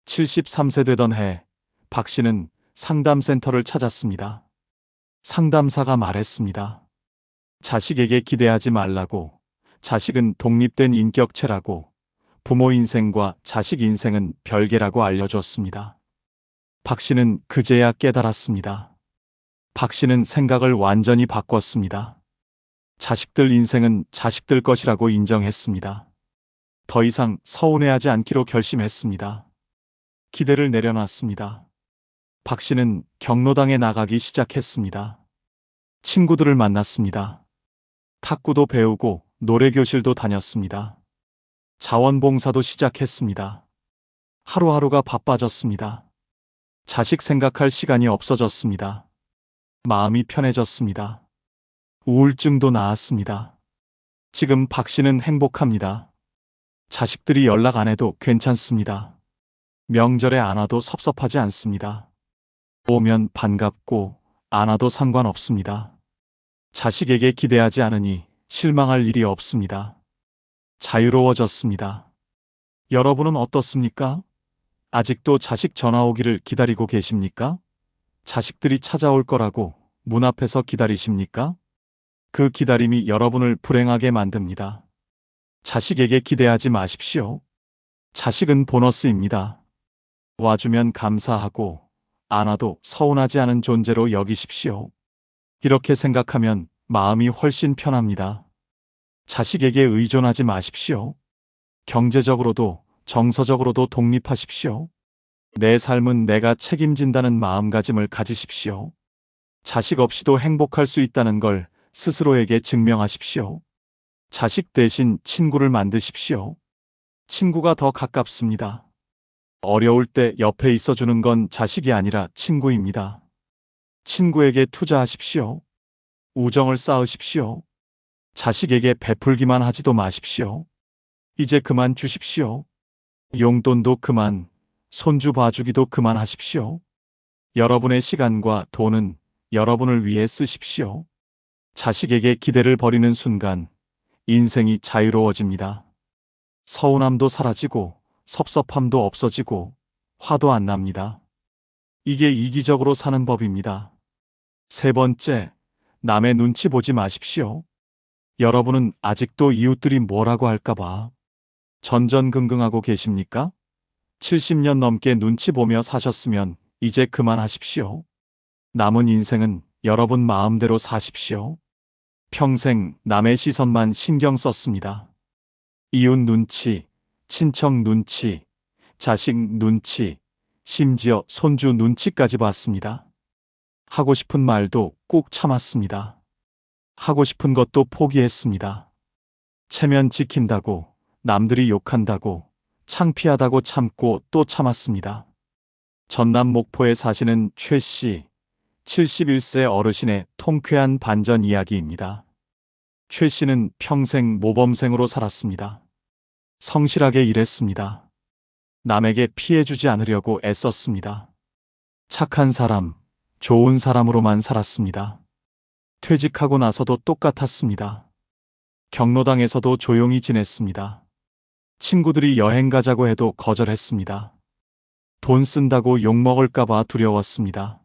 73세 되던 해, 박 씨는 상담센터를 찾았습니다. 상담사가 말했습니다. 자식에게 기대하지 말라고, 자식은 독립된 인격체라고, 부모 인생과 자식 인생은 별개라고 알려줬습니다. 박 씨는 그제야 깨달았습니다. 박 씨는 생각을 완전히 바꿨습니다. 자식들 인생은 자식들 것이라고 인정했습니다. 더 이상 서운해하지 않기로 결심했습니다. 기대를 내려놨습니다. 박 씨는 경로당에 나가기 시작했습니다. 친구들을 만났습니다. 탁구도 배우고 노래교실도 다녔습니다. 자원봉사도 시작했습니다. 하루하루가 바빠졌습니다. 자식 생각할 시간이 없어졌습니다. 마음이 편해졌습니다. 우울증도 나았습니다. 지금 박 씨는 행복합니다. 자식들이 연락 안 해도 괜찮습니다. 명절에 안 와도 섭섭하지 않습니다. 오면 반갑고 안 와도 상관없습니다. 자식에게 기대하지 않으니 실망할 일이 없습니다. 자유로워졌습니다. 여러분은 어떻습니까? 아직도 자식 전화 오기를 기다리고 계십니까? 자식들이 찾아올 거라고 문 앞에서 기다리십니까? 그 기다림이 여러분을 불행하게 만듭니다. 자식에게 기대하지 마십시오. 자식은 보너스입니다. 와주면 감사하고 안 와도 서운하지 않은 존재로 여기십시오. 이렇게 생각하면 마음이 훨씬 편합니다. 자식에게 의존하지 마십시오. 경제적으로도 정서적으로도 독립하십시오. 내 삶은 내가 책임진다는 마음가짐을 가지십시오. 자식 없이도 행복할 수 있다는 걸 스스로에게 증명하십시오. 자식 대신 친구를 만드십시오. 친구가 더 가깝습니다. 어려울 때 옆에 있어주는 건 자식이 아니라 친구입니다. 친구에게 투자하십시오. 우정을 쌓으십시오. 자식에게 베풀기만 하지도 마십시오. 이제 그만 주십시오. 용돈도 그만, 손주 봐주기도 그만하십시오. 여러분의 시간과 돈은 여러분을 위해 쓰십시오. 자식에게 기대를 버리는 순간 인생이 자유로워집니다. 서운함도 사라지고 섭섭함도 없어지고 화도 안 납니다. 이게 이기적으로 사는 법입니다. 세 번째, 남의 눈치 보지 마십시오. 여러분은 아직도 이웃들이 뭐라고 할까봐 전전긍긍하고 계십니까? 70년 넘게 눈치 보며 사셨으면 이제 그만하십시오. 남은 인생은 여러분 마음대로 사십시오. 평생 남의 시선만 신경 썼습니다. 이웃 눈치, 친척 눈치, 자식 눈치, 심지어 손주 눈치까지 봤습니다. 하고 싶은 말도 꾹 참았습니다. 하고 싶은 것도 포기했습니다. 체면 지킨다고, 남들이 욕한다고, 창피하다고 참고 또 참았습니다. 전남 목포에 사시는 최 씨, 71세 어르신의 통쾌한 반전 이야기입니다. 최 씨는 평생 모범생으로 살았습니다. 성실하게 일했습니다. 남에게 피해주지 않으려고 애썼습니다. 착한 사람, 좋은 사람으로만 살았습니다. 퇴직하고 나서도 똑같았습니다. 경로당에서도 조용히 지냈습니다. 친구들이 여행 가자고 해도 거절했습니다. 돈 쓴다고 욕먹을까봐 두려웠습니다.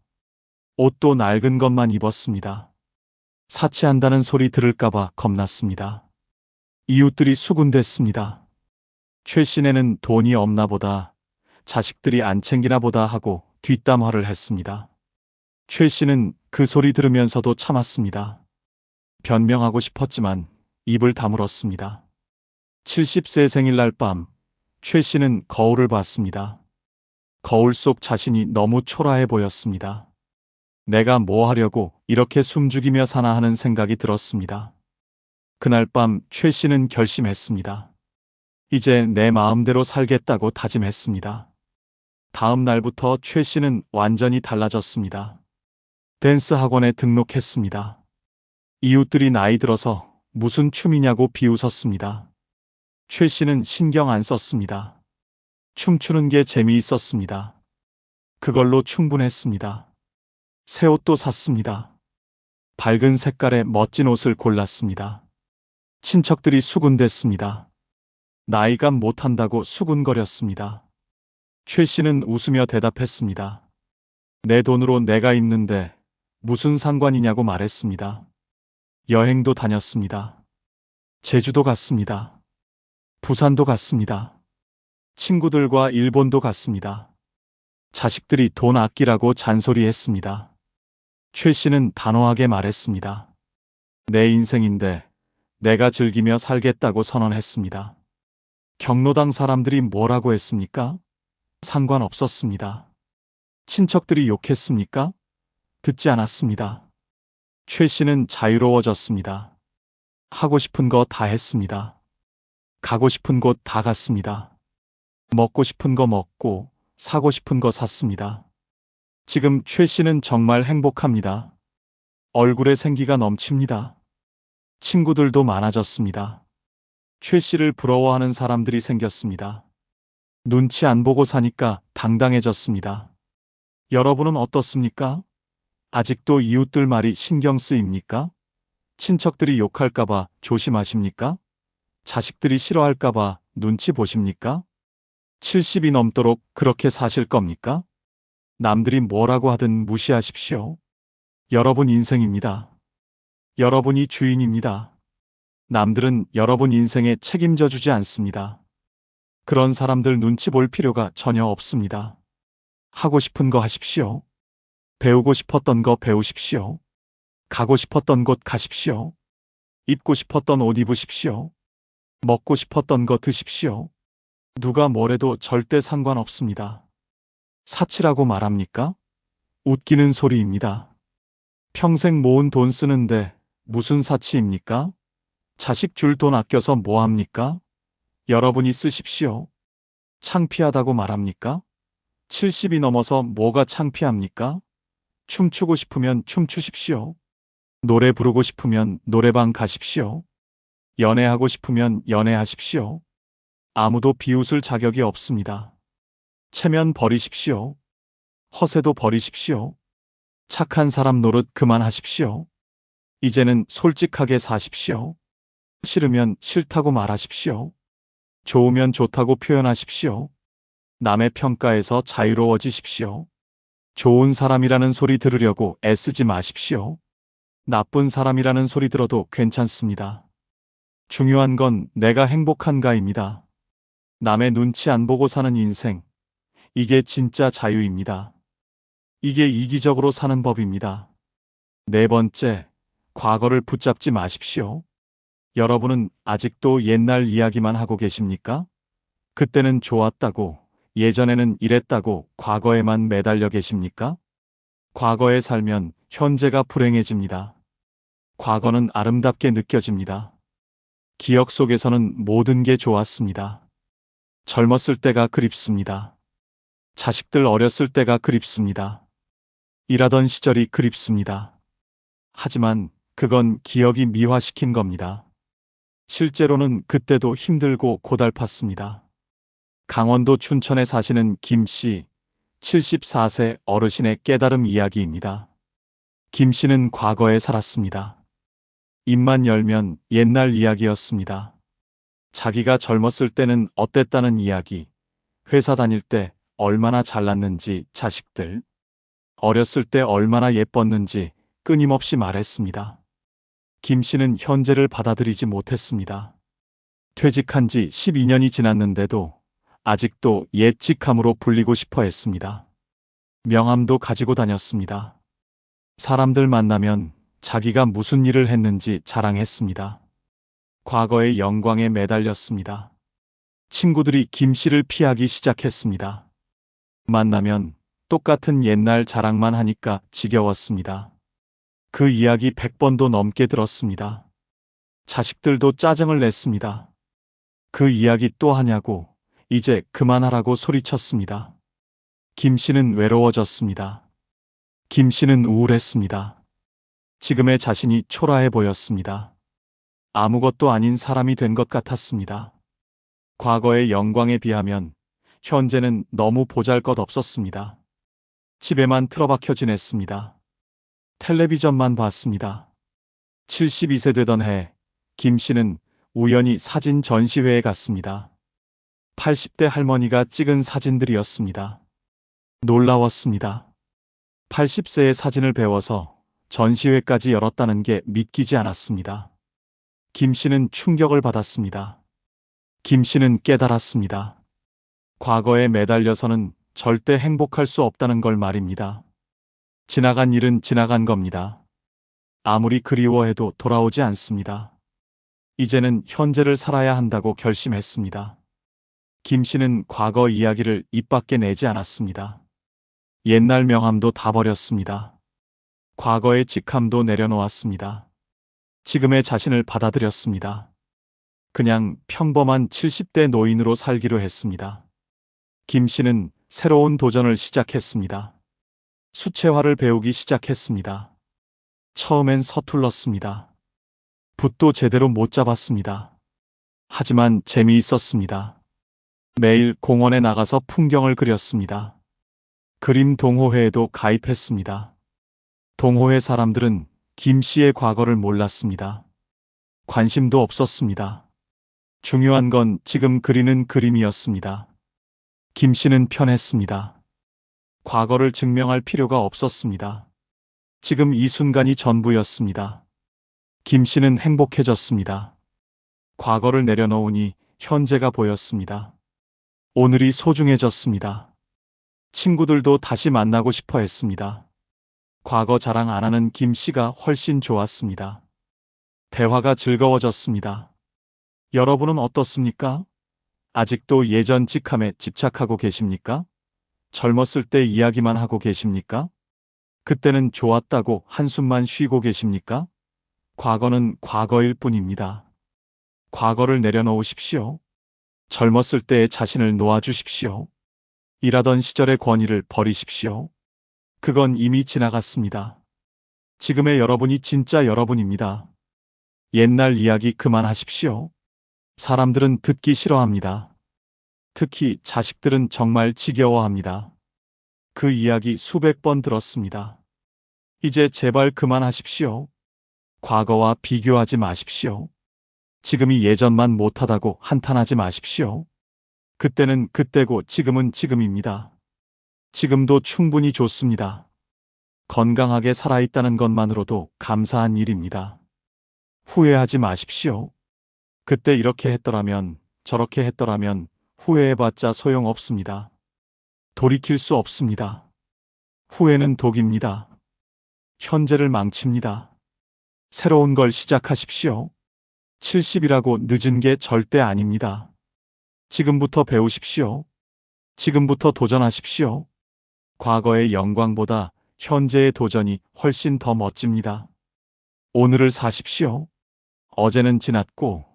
옷도 낡은 것만 입었습니다. 사치한다는 소리 들을까봐 겁났습니다. 이웃들이 수군댔습니다. 최 씨네는 돈이 없나 보다, 자식들이 안 챙기나 보다 하고 뒷담화를 했습니다. 최 씨는 그 소리 들으면서도 참았습니다. 변명하고 싶었지만 입을 다물었습니다. 70세 생일날 밤, 최 씨는 거울을 봤습니다. 거울 속 자신이 너무 초라해 보였습니다. 내가 뭐 하려고 이렇게 숨죽이며 사나 하는 생각이 들었습니다. 그날 밤 최 씨는 결심했습니다. 이제 내 마음대로 살겠다고 다짐했습니다. 다음 날부터 최 씨는 완전히 달라졌습니다. 댄스 학원에 등록했습니다. 이웃들이 나이 들어서 무슨 춤이냐고 비웃었습니다. 최 씨는 신경 안 썼습니다. 춤추는 게 재미있었습니다. 그걸로 충분했습니다. 새 옷도 샀습니다. 밝은 색깔의 멋진 옷을 골랐습니다. 친척들이 수군댔습니다. 나이가 못한다고 수군거렸습니다. 최 씨는 웃으며 대답했습니다. 내 돈으로 내가 입는데 무슨 상관이냐고 말했습니다. 여행도 다녔습니다. 제주도 갔습니다. 부산도 갔습니다. 친구들과 일본도 갔습니다. 자식들이 돈 아끼라고 잔소리했습니다. 최 씨는 단호하게 말했습니다. 내 인생인데 내가 즐기며 살겠다고 선언했습니다. 경로당 사람들이 뭐라고 했습니까? 상관없었습니다. 친척들이 욕했습니까? 듣지 않았습니다. 최 씨는 자유로워졌습니다. 하고 싶은 거 다 했습니다. 가고 싶은 곳 다 갔습니다. 먹고 싶은 거 먹고 사고 싶은 거 샀습니다. 지금 최 씨는 정말 행복합니다. 얼굴에 생기가 넘칩니다. 친구들도 많아졌습니다. 최 씨를 부러워하는 사람들이 생겼습니다. 눈치 안 보고 사니까 당당해졌습니다. 여러분은 어떻습니까? 아직도 이웃들 말이 신경 쓰입니까? 친척들이 욕할까봐 조심하십니까? 자식들이 싫어할까봐 눈치 보십니까? 70이 넘도록 그렇게 사실 겁니까? 남들이 뭐라고 하든 무시하십시오. 여러분 인생입니다. 여러분이 주인입니다. 남들은 여러분 인생에 책임져 주지 않습니다. 그런 사람들 눈치 볼 필요가 전혀 없습니다. 하고 싶은 거 하십시오. 배우고 싶었던 거 배우십시오. 가고 싶었던 곳 가십시오. 입고 싶었던 옷 입으십시오. 먹고 싶었던 거 드십시오. 누가 뭐래도 절대 상관없습니다. 사치라고 말합니까? 웃기는 소리입니다. 평생 모은 돈 쓰는데 무슨 사치입니까? 자식 줄 돈 아껴서 뭐 합니까? 여러분이 쓰십시오. 창피하다고 말합니까? 70이 넘어서 뭐가 창피합니까? 춤추고 싶으면 춤추십시오. 노래 부르고 싶으면 노래방 가십시오. 연애하고 싶으면 연애하십시오. 아무도 비웃을 자격이 없습니다. 체면 버리십시오. 허세도 버리십시오. 착한 사람 노릇 그만하십시오. 이제는 솔직하게 사십시오. 싫으면 싫다고 말하십시오. 좋으면 좋다고 표현하십시오. 남의 평가에서 자유로워지십시오. 좋은 사람이라는 소리 들으려고 애쓰지 마십시오. 나쁜 사람이라는 소리 들어도 괜찮습니다. 중요한 건 내가 행복한가입니다. 남의 눈치 안 보고 사는 인생. 이게 진짜 자유입니다. 이게 이기적으로 사는 법입니다. 네 번째, 과거를 붙잡지 마십시오. 여러분은 아직도 옛날 이야기만 하고 계십니까? 그때는 좋았다고, 예전에는 이랬다고 과거에만 매달려 계십니까? 과거에 살면 현재가 불행해집니다. 과거는 아름답게 느껴집니다. 기억 속에서는 모든 게 좋았습니다. 젊었을 때가 그립습니다. 자식들 어렸을 때가 그립습니다. 일하던 시절이 그립습니다. 하지만 그건 기억이 미화시킨 겁니다. 실제로는 그때도 힘들고 고달팠습니다. 강원도 춘천에 사시는 김 씨, 74세 어르신의 깨달음 이야기입니다. 김 씨는 과거에 살았습니다. 입만 열면 옛날 이야기였습니다. 자기가 젊었을 때는 어땠다는 이야기, 회사 다닐 때 얼마나 잘났는지 자식들, 어렸을 때 얼마나 예뻤는지 끊임없이 말했습니다. 김 씨는 현재를 받아들이지 못했습니다. 퇴직한 지 12년이 지났는데도 아직도 옛 직함으로 불리고 싶어 했습니다. 명함도 가지고 다녔습니다. 사람들 만나면 자기가 무슨 일을 했는지 자랑했습니다. 과거의 영광에 매달렸습니다. 친구들이 김 씨를 피하기 시작했습니다. 만나면 똑같은 옛날 자랑만 하니까 지겨웠습니다. 그 이야기 100번도 넘게 들었습니다. 자식들도 짜증을 냈습니다. 그 이야기 또 하냐고, 이제 그만하라고 소리쳤습니다. 김 씨는 외로워졌습니다. 김 씨는 우울했습니다. 지금의 자신이 초라해 보였습니다. 아무것도 아닌 사람이 된 것 같았습니다. 과거의 영광에 비하면 현재는 너무 보잘것없었습니다. 집에만 틀어박혀 지냈습니다. 텔레비전만 봤습니다. 72세 되던 해, 김 씨는 우연히 사진 전시회에 갔습니다. 80대 할머니가 찍은 사진들이었습니다. 놀라웠습니다. 80세의 사진을 배워서 전시회까지 열었다는 게 믿기지 않았습니다. 김 씨는 충격을 받았습니다. 김 씨는 깨달았습니다. 과거에 매달려서는 절대 행복할 수 없다는 걸 말입니다. 지나간 일은 지나간 겁니다. 아무리 그리워해도 돌아오지 않습니다. 이제는 현재를 살아야 한다고 결심했습니다. 김 씨는 과거 이야기를 입 밖에 내지 않았습니다. 옛날 명함도 다 버렸습니다. 과거의 직함도 내려놓았습니다. 지금의 자신을 받아들였습니다. 그냥 평범한 70대 노인으로 살기로 했습니다. 김 씨는 새로운 도전을 시작했습니다. 수채화를 배우기 시작했습니다. 처음엔 서툴렀습니다. 붓도 제대로 못 잡았습니다. 하지만 재미있었습니다. 매일 공원에 나가서 풍경을 그렸습니다. 그림 동호회에도 가입했습니다. 동호회 사람들은 김 씨의 과거를 몰랐습니다. 관심도 없었습니다. 중요한 건 지금 그리는 그림이었습니다. 김 씨는 편했습니다. 과거를 증명할 필요가 없었습니다. 지금 이 순간이 전부였습니다. 김 씨는 행복해졌습니다. 과거를 내려놓으니 현재가 보였습니다. 오늘이 소중해졌습니다. 친구들도 다시 만나고 싶어 했습니다. 과거 자랑 안 하는 김 씨가 훨씬 좋았습니다. 대화가 즐거워졌습니다. 여러분은 어떻습니까? 아직도 예전 직함에 집착하고 계십니까? 젊었을 때 이야기만 하고 계십니까? 그때는 좋았다고 한숨만 쉬고 계십니까? 과거는 과거일 뿐입니다. 과거를 내려놓으십시오. 젊었을 때의 자신을 놓아주십시오. 일하던 시절의 권위를 버리십시오. 그건 이미 지나갔습니다. 지금의 여러분이 진짜 여러분입니다. 옛날 이야기 그만하십시오. 사람들은 듣기 싫어합니다. 특히 자식들은 정말 지겨워합니다. 그 이야기 수백 번 들었습니다. 이제 제발 그만하십시오. 과거와 비교하지 마십시오. 지금이 예전만 못하다고 한탄하지 마십시오. 그때는 그때고 지금은 지금입니다. 지금도 충분히 좋습니다. 건강하게 살아있다는 것만으로도 감사한 일입니다. 후회하지 마십시오. 그때 이렇게 했더라면, 저렇게 했더라면 후회해봤자 소용없습니다. 돌이킬 수 없습니다. 후회는 독입니다. 현재를 망칩니다. 새로운 걸 시작하십시오. 70이라고 늦은 게 절대 아닙니다. 지금부터 배우십시오. 지금부터 도전하십시오. 과거의 영광보다 현재의 도전이 훨씬 더 멋집니다. 오늘을 사십시오. 어제는 지났고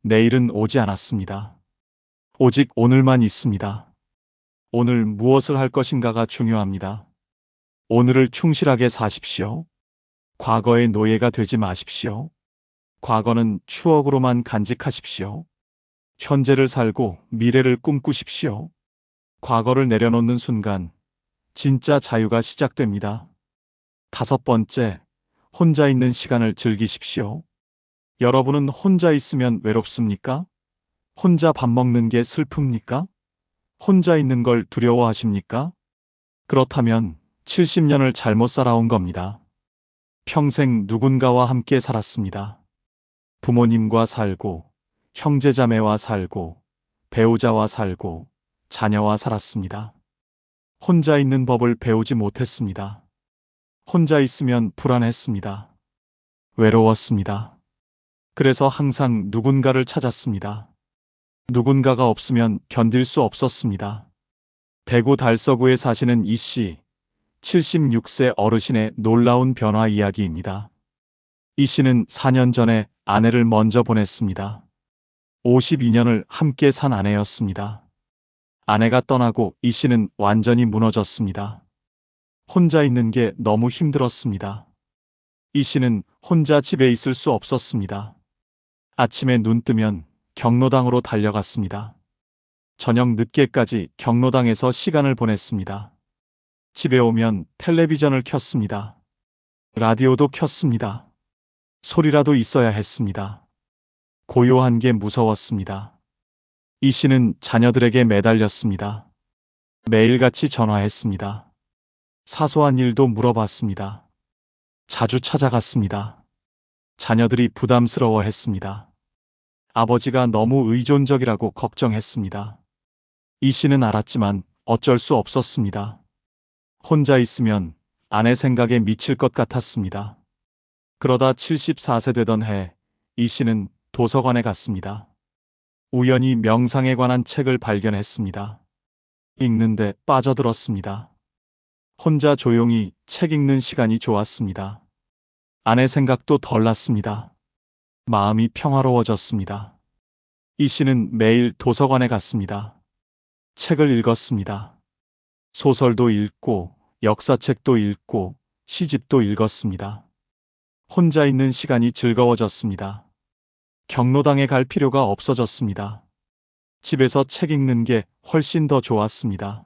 내일은 오지 않았습니다. 오직 오늘만 있습니다. 오늘 무엇을 할 것인가가 중요합니다. 오늘을 충실하게 사십시오. 과거의 노예가 되지 마십시오. 과거는 추억으로만 간직하십시오. 현재를 살고 미래를 꿈꾸십시오. 과거를 내려놓는 순간 진짜 자유가 시작됩니다. 5번째, 혼자 있는 시간을 즐기십시오. 여러분은 혼자 있으면 외롭습니까? 혼자 밥 먹는 게 슬픕니까? 혼자 있는 걸 두려워하십니까? 그렇다면 70년을 잘못 살아온 겁니다. 평생 누군가와 함께 살았습니다. 부모님과 살고, 형제자매와 살고, 배우자와 살고, 자녀와 살았습니다. 혼자 있는 법을 배우지 못했습니다. 혼자 있으면 불안했습니다. 외로웠습니다. 그래서 항상 누군가를 찾았습니다. 누군가가 없으면 견딜 수 없었습니다. 대구 달서구에 사시는 이 씨, 76세 어르신의 놀라운 변화 이야기입니다. 이 씨는 4년 전에 아내를 먼저 보냈습니다. 52년을 함께 산 아내였습니다. 아내가 떠나고 이 씨는 완전히 무너졌습니다. 혼자 있는 게 너무 힘들었습니다. 이 씨는 혼자 집에 있을 수 없었습니다. 아침에 눈 뜨면 경로당으로 달려갔습니다. 저녁 늦게까지 경로당에서 시간을 보냈습니다. 집에 오면 텔레비전을 켰습니다. 라디오도 켰습니다. 소리라도 있어야 했습니다. 고요한 게 무서웠습니다. 이 씨는 자녀들에게 매달렸습니다. 매일같이 전화했습니다. 사소한 일도 물어봤습니다. 자주 찾아갔습니다. 자녀들이 부담스러워했습니다. 아버지가 너무 의존적이라고 걱정했습니다. 이 씨는 알았지만 어쩔 수 없었습니다. 혼자 있으면 아내 생각에 미칠 것 같았습니다. 그러다 74세 되던 해, 이 씨는 도서관에 갔습니다. 우연히 명상에 관한 책을 발견했습니다. 읽는데 빠져들었습니다. 혼자 조용히 책 읽는 시간이 좋았습니다. 아내 생각도 덜 났습니다. 마음이 평화로워졌습니다. 이 씨는 매일 도서관에 갔습니다. 책을 읽었습니다. 소설도 읽고 역사책도 읽고 시집도 읽었습니다. 혼자 있는 시간이 즐거워졌습니다. 경로당에 갈 필요가 없어졌습니다. 집에서 책 읽는 게 훨씬 더 좋았습니다.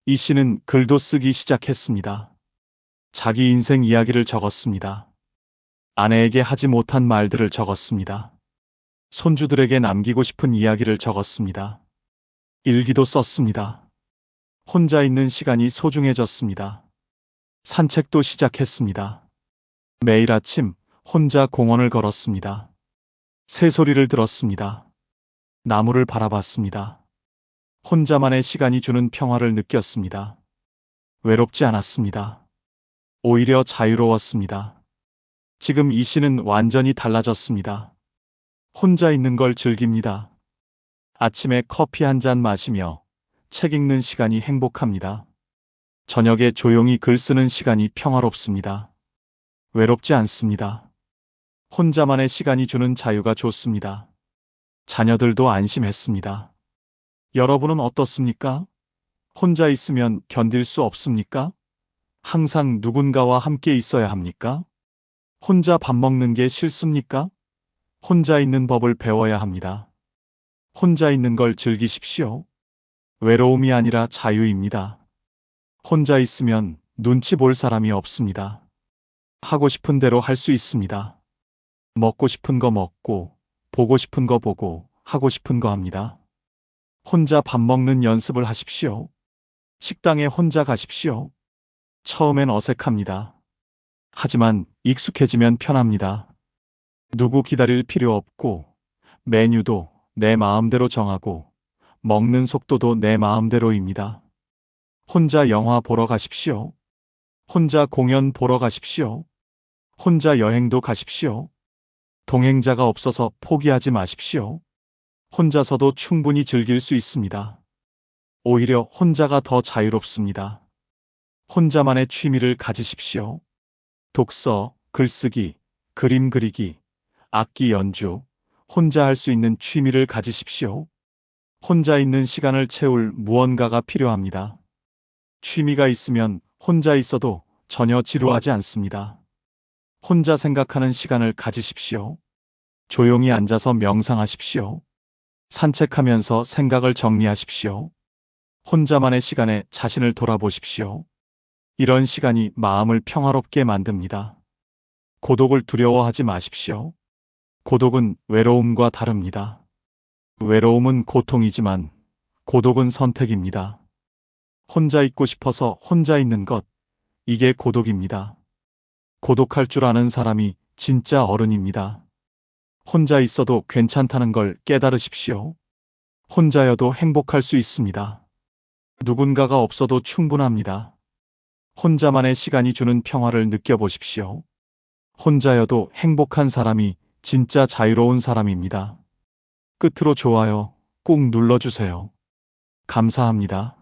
이 씨는 글도 쓰기 시작했습니다. 자기 인생 이야기를 적었습니다. 아내에게 하지 못한 말들을 적었습니다. 손주들에게 남기고 싶은 이야기를 적었습니다. 일기도 썼습니다. 혼자 있는 시간이 소중해졌습니다. 산책도 시작했습니다. 매일 아침 혼자 공원을 걸었습니다. 새소리를 들었습니다. 나무를 바라봤습니다. 혼자만의 시간이 주는 평화를 느꼈습니다. 외롭지 않았습니다. 오히려 자유로웠습니다. 지금 이 씨는 완전히 달라졌습니다. 혼자 있는 걸 즐깁니다. 아침에 커피 한 잔 마시며 책 읽는 시간이 행복합니다. 저녁에 조용히 글 쓰는 시간이 평화롭습니다. 외롭지 않습니다. 혼자만의 시간이 주는 자유가 좋습니다. 자녀들도 안심했습니다. 여러분은 어떻습니까? 혼자 있으면 견딜 수 없습니까? 항상 누군가와 함께 있어야 합니까? 혼자 밥 먹는 게 싫습니까? 혼자 있는 법을 배워야 합니다. 혼자 있는 걸 즐기십시오. 외로움이 아니라 자유입니다. 혼자 있으면 눈치 볼 사람이 없습니다. 하고 싶은 대로 할 수 있습니다. 먹고 싶은 거 먹고, 보고 싶은 거 보고, 하고 싶은 거 합니다. 혼자 밥 먹는 연습을 하십시오. 식당에 혼자 가십시오. 처음엔 어색합니다. 하지만 익숙해지면 편합니다. 누구 기다릴 필요 없고, 메뉴도 내 마음대로 정하고, 먹는 속도도 내 마음대로입니다. 혼자 영화 보러 가십시오. 혼자 공연 보러 가십시오. 혼자 여행도 가십시오. 동행자가 없어서 포기하지 마십시오. 혼자서도 충분히 즐길 수 있습니다. 오히려 혼자가 더 자유롭습니다. 혼자만의 취미를 가지십시오. 독서, 글쓰기, 그림 그리기, 악기 연주, 혼자 할 수 있는 취미를 가지십시오. 혼자 있는 시간을 채울 무언가가 필요합니다. 취미가 있으면 혼자 있어도 전혀 지루하지 않습니다. 혼자 생각하는 시간을 가지십시오. 조용히 앉아서 명상하십시오. 산책하면서 생각을 정리하십시오. 혼자만의 시간에 자신을 돌아보십시오. 이런 시간이 마음을 평화롭게 만듭니다. 고독을 두려워하지 마십시오. 고독은 외로움과 다릅니다. 외로움은 고통이지만 고독은 선택입니다. 혼자 있고 싶어서 혼자 있는 것, 이게 고독입니다. 고독할 줄 아는 사람이 진짜 어른입니다. 혼자 있어도 괜찮다는 걸 깨달으십시오. 혼자여도 행복할 수 있습니다. 누군가가 없어도 충분합니다. 혼자만의 시간이 주는 평화를 느껴보십시오. 혼자여도 행복한 사람이 진짜 자유로운 사람입니다. 끝으로 좋아요 꾹 눌러주세요. 감사합니다.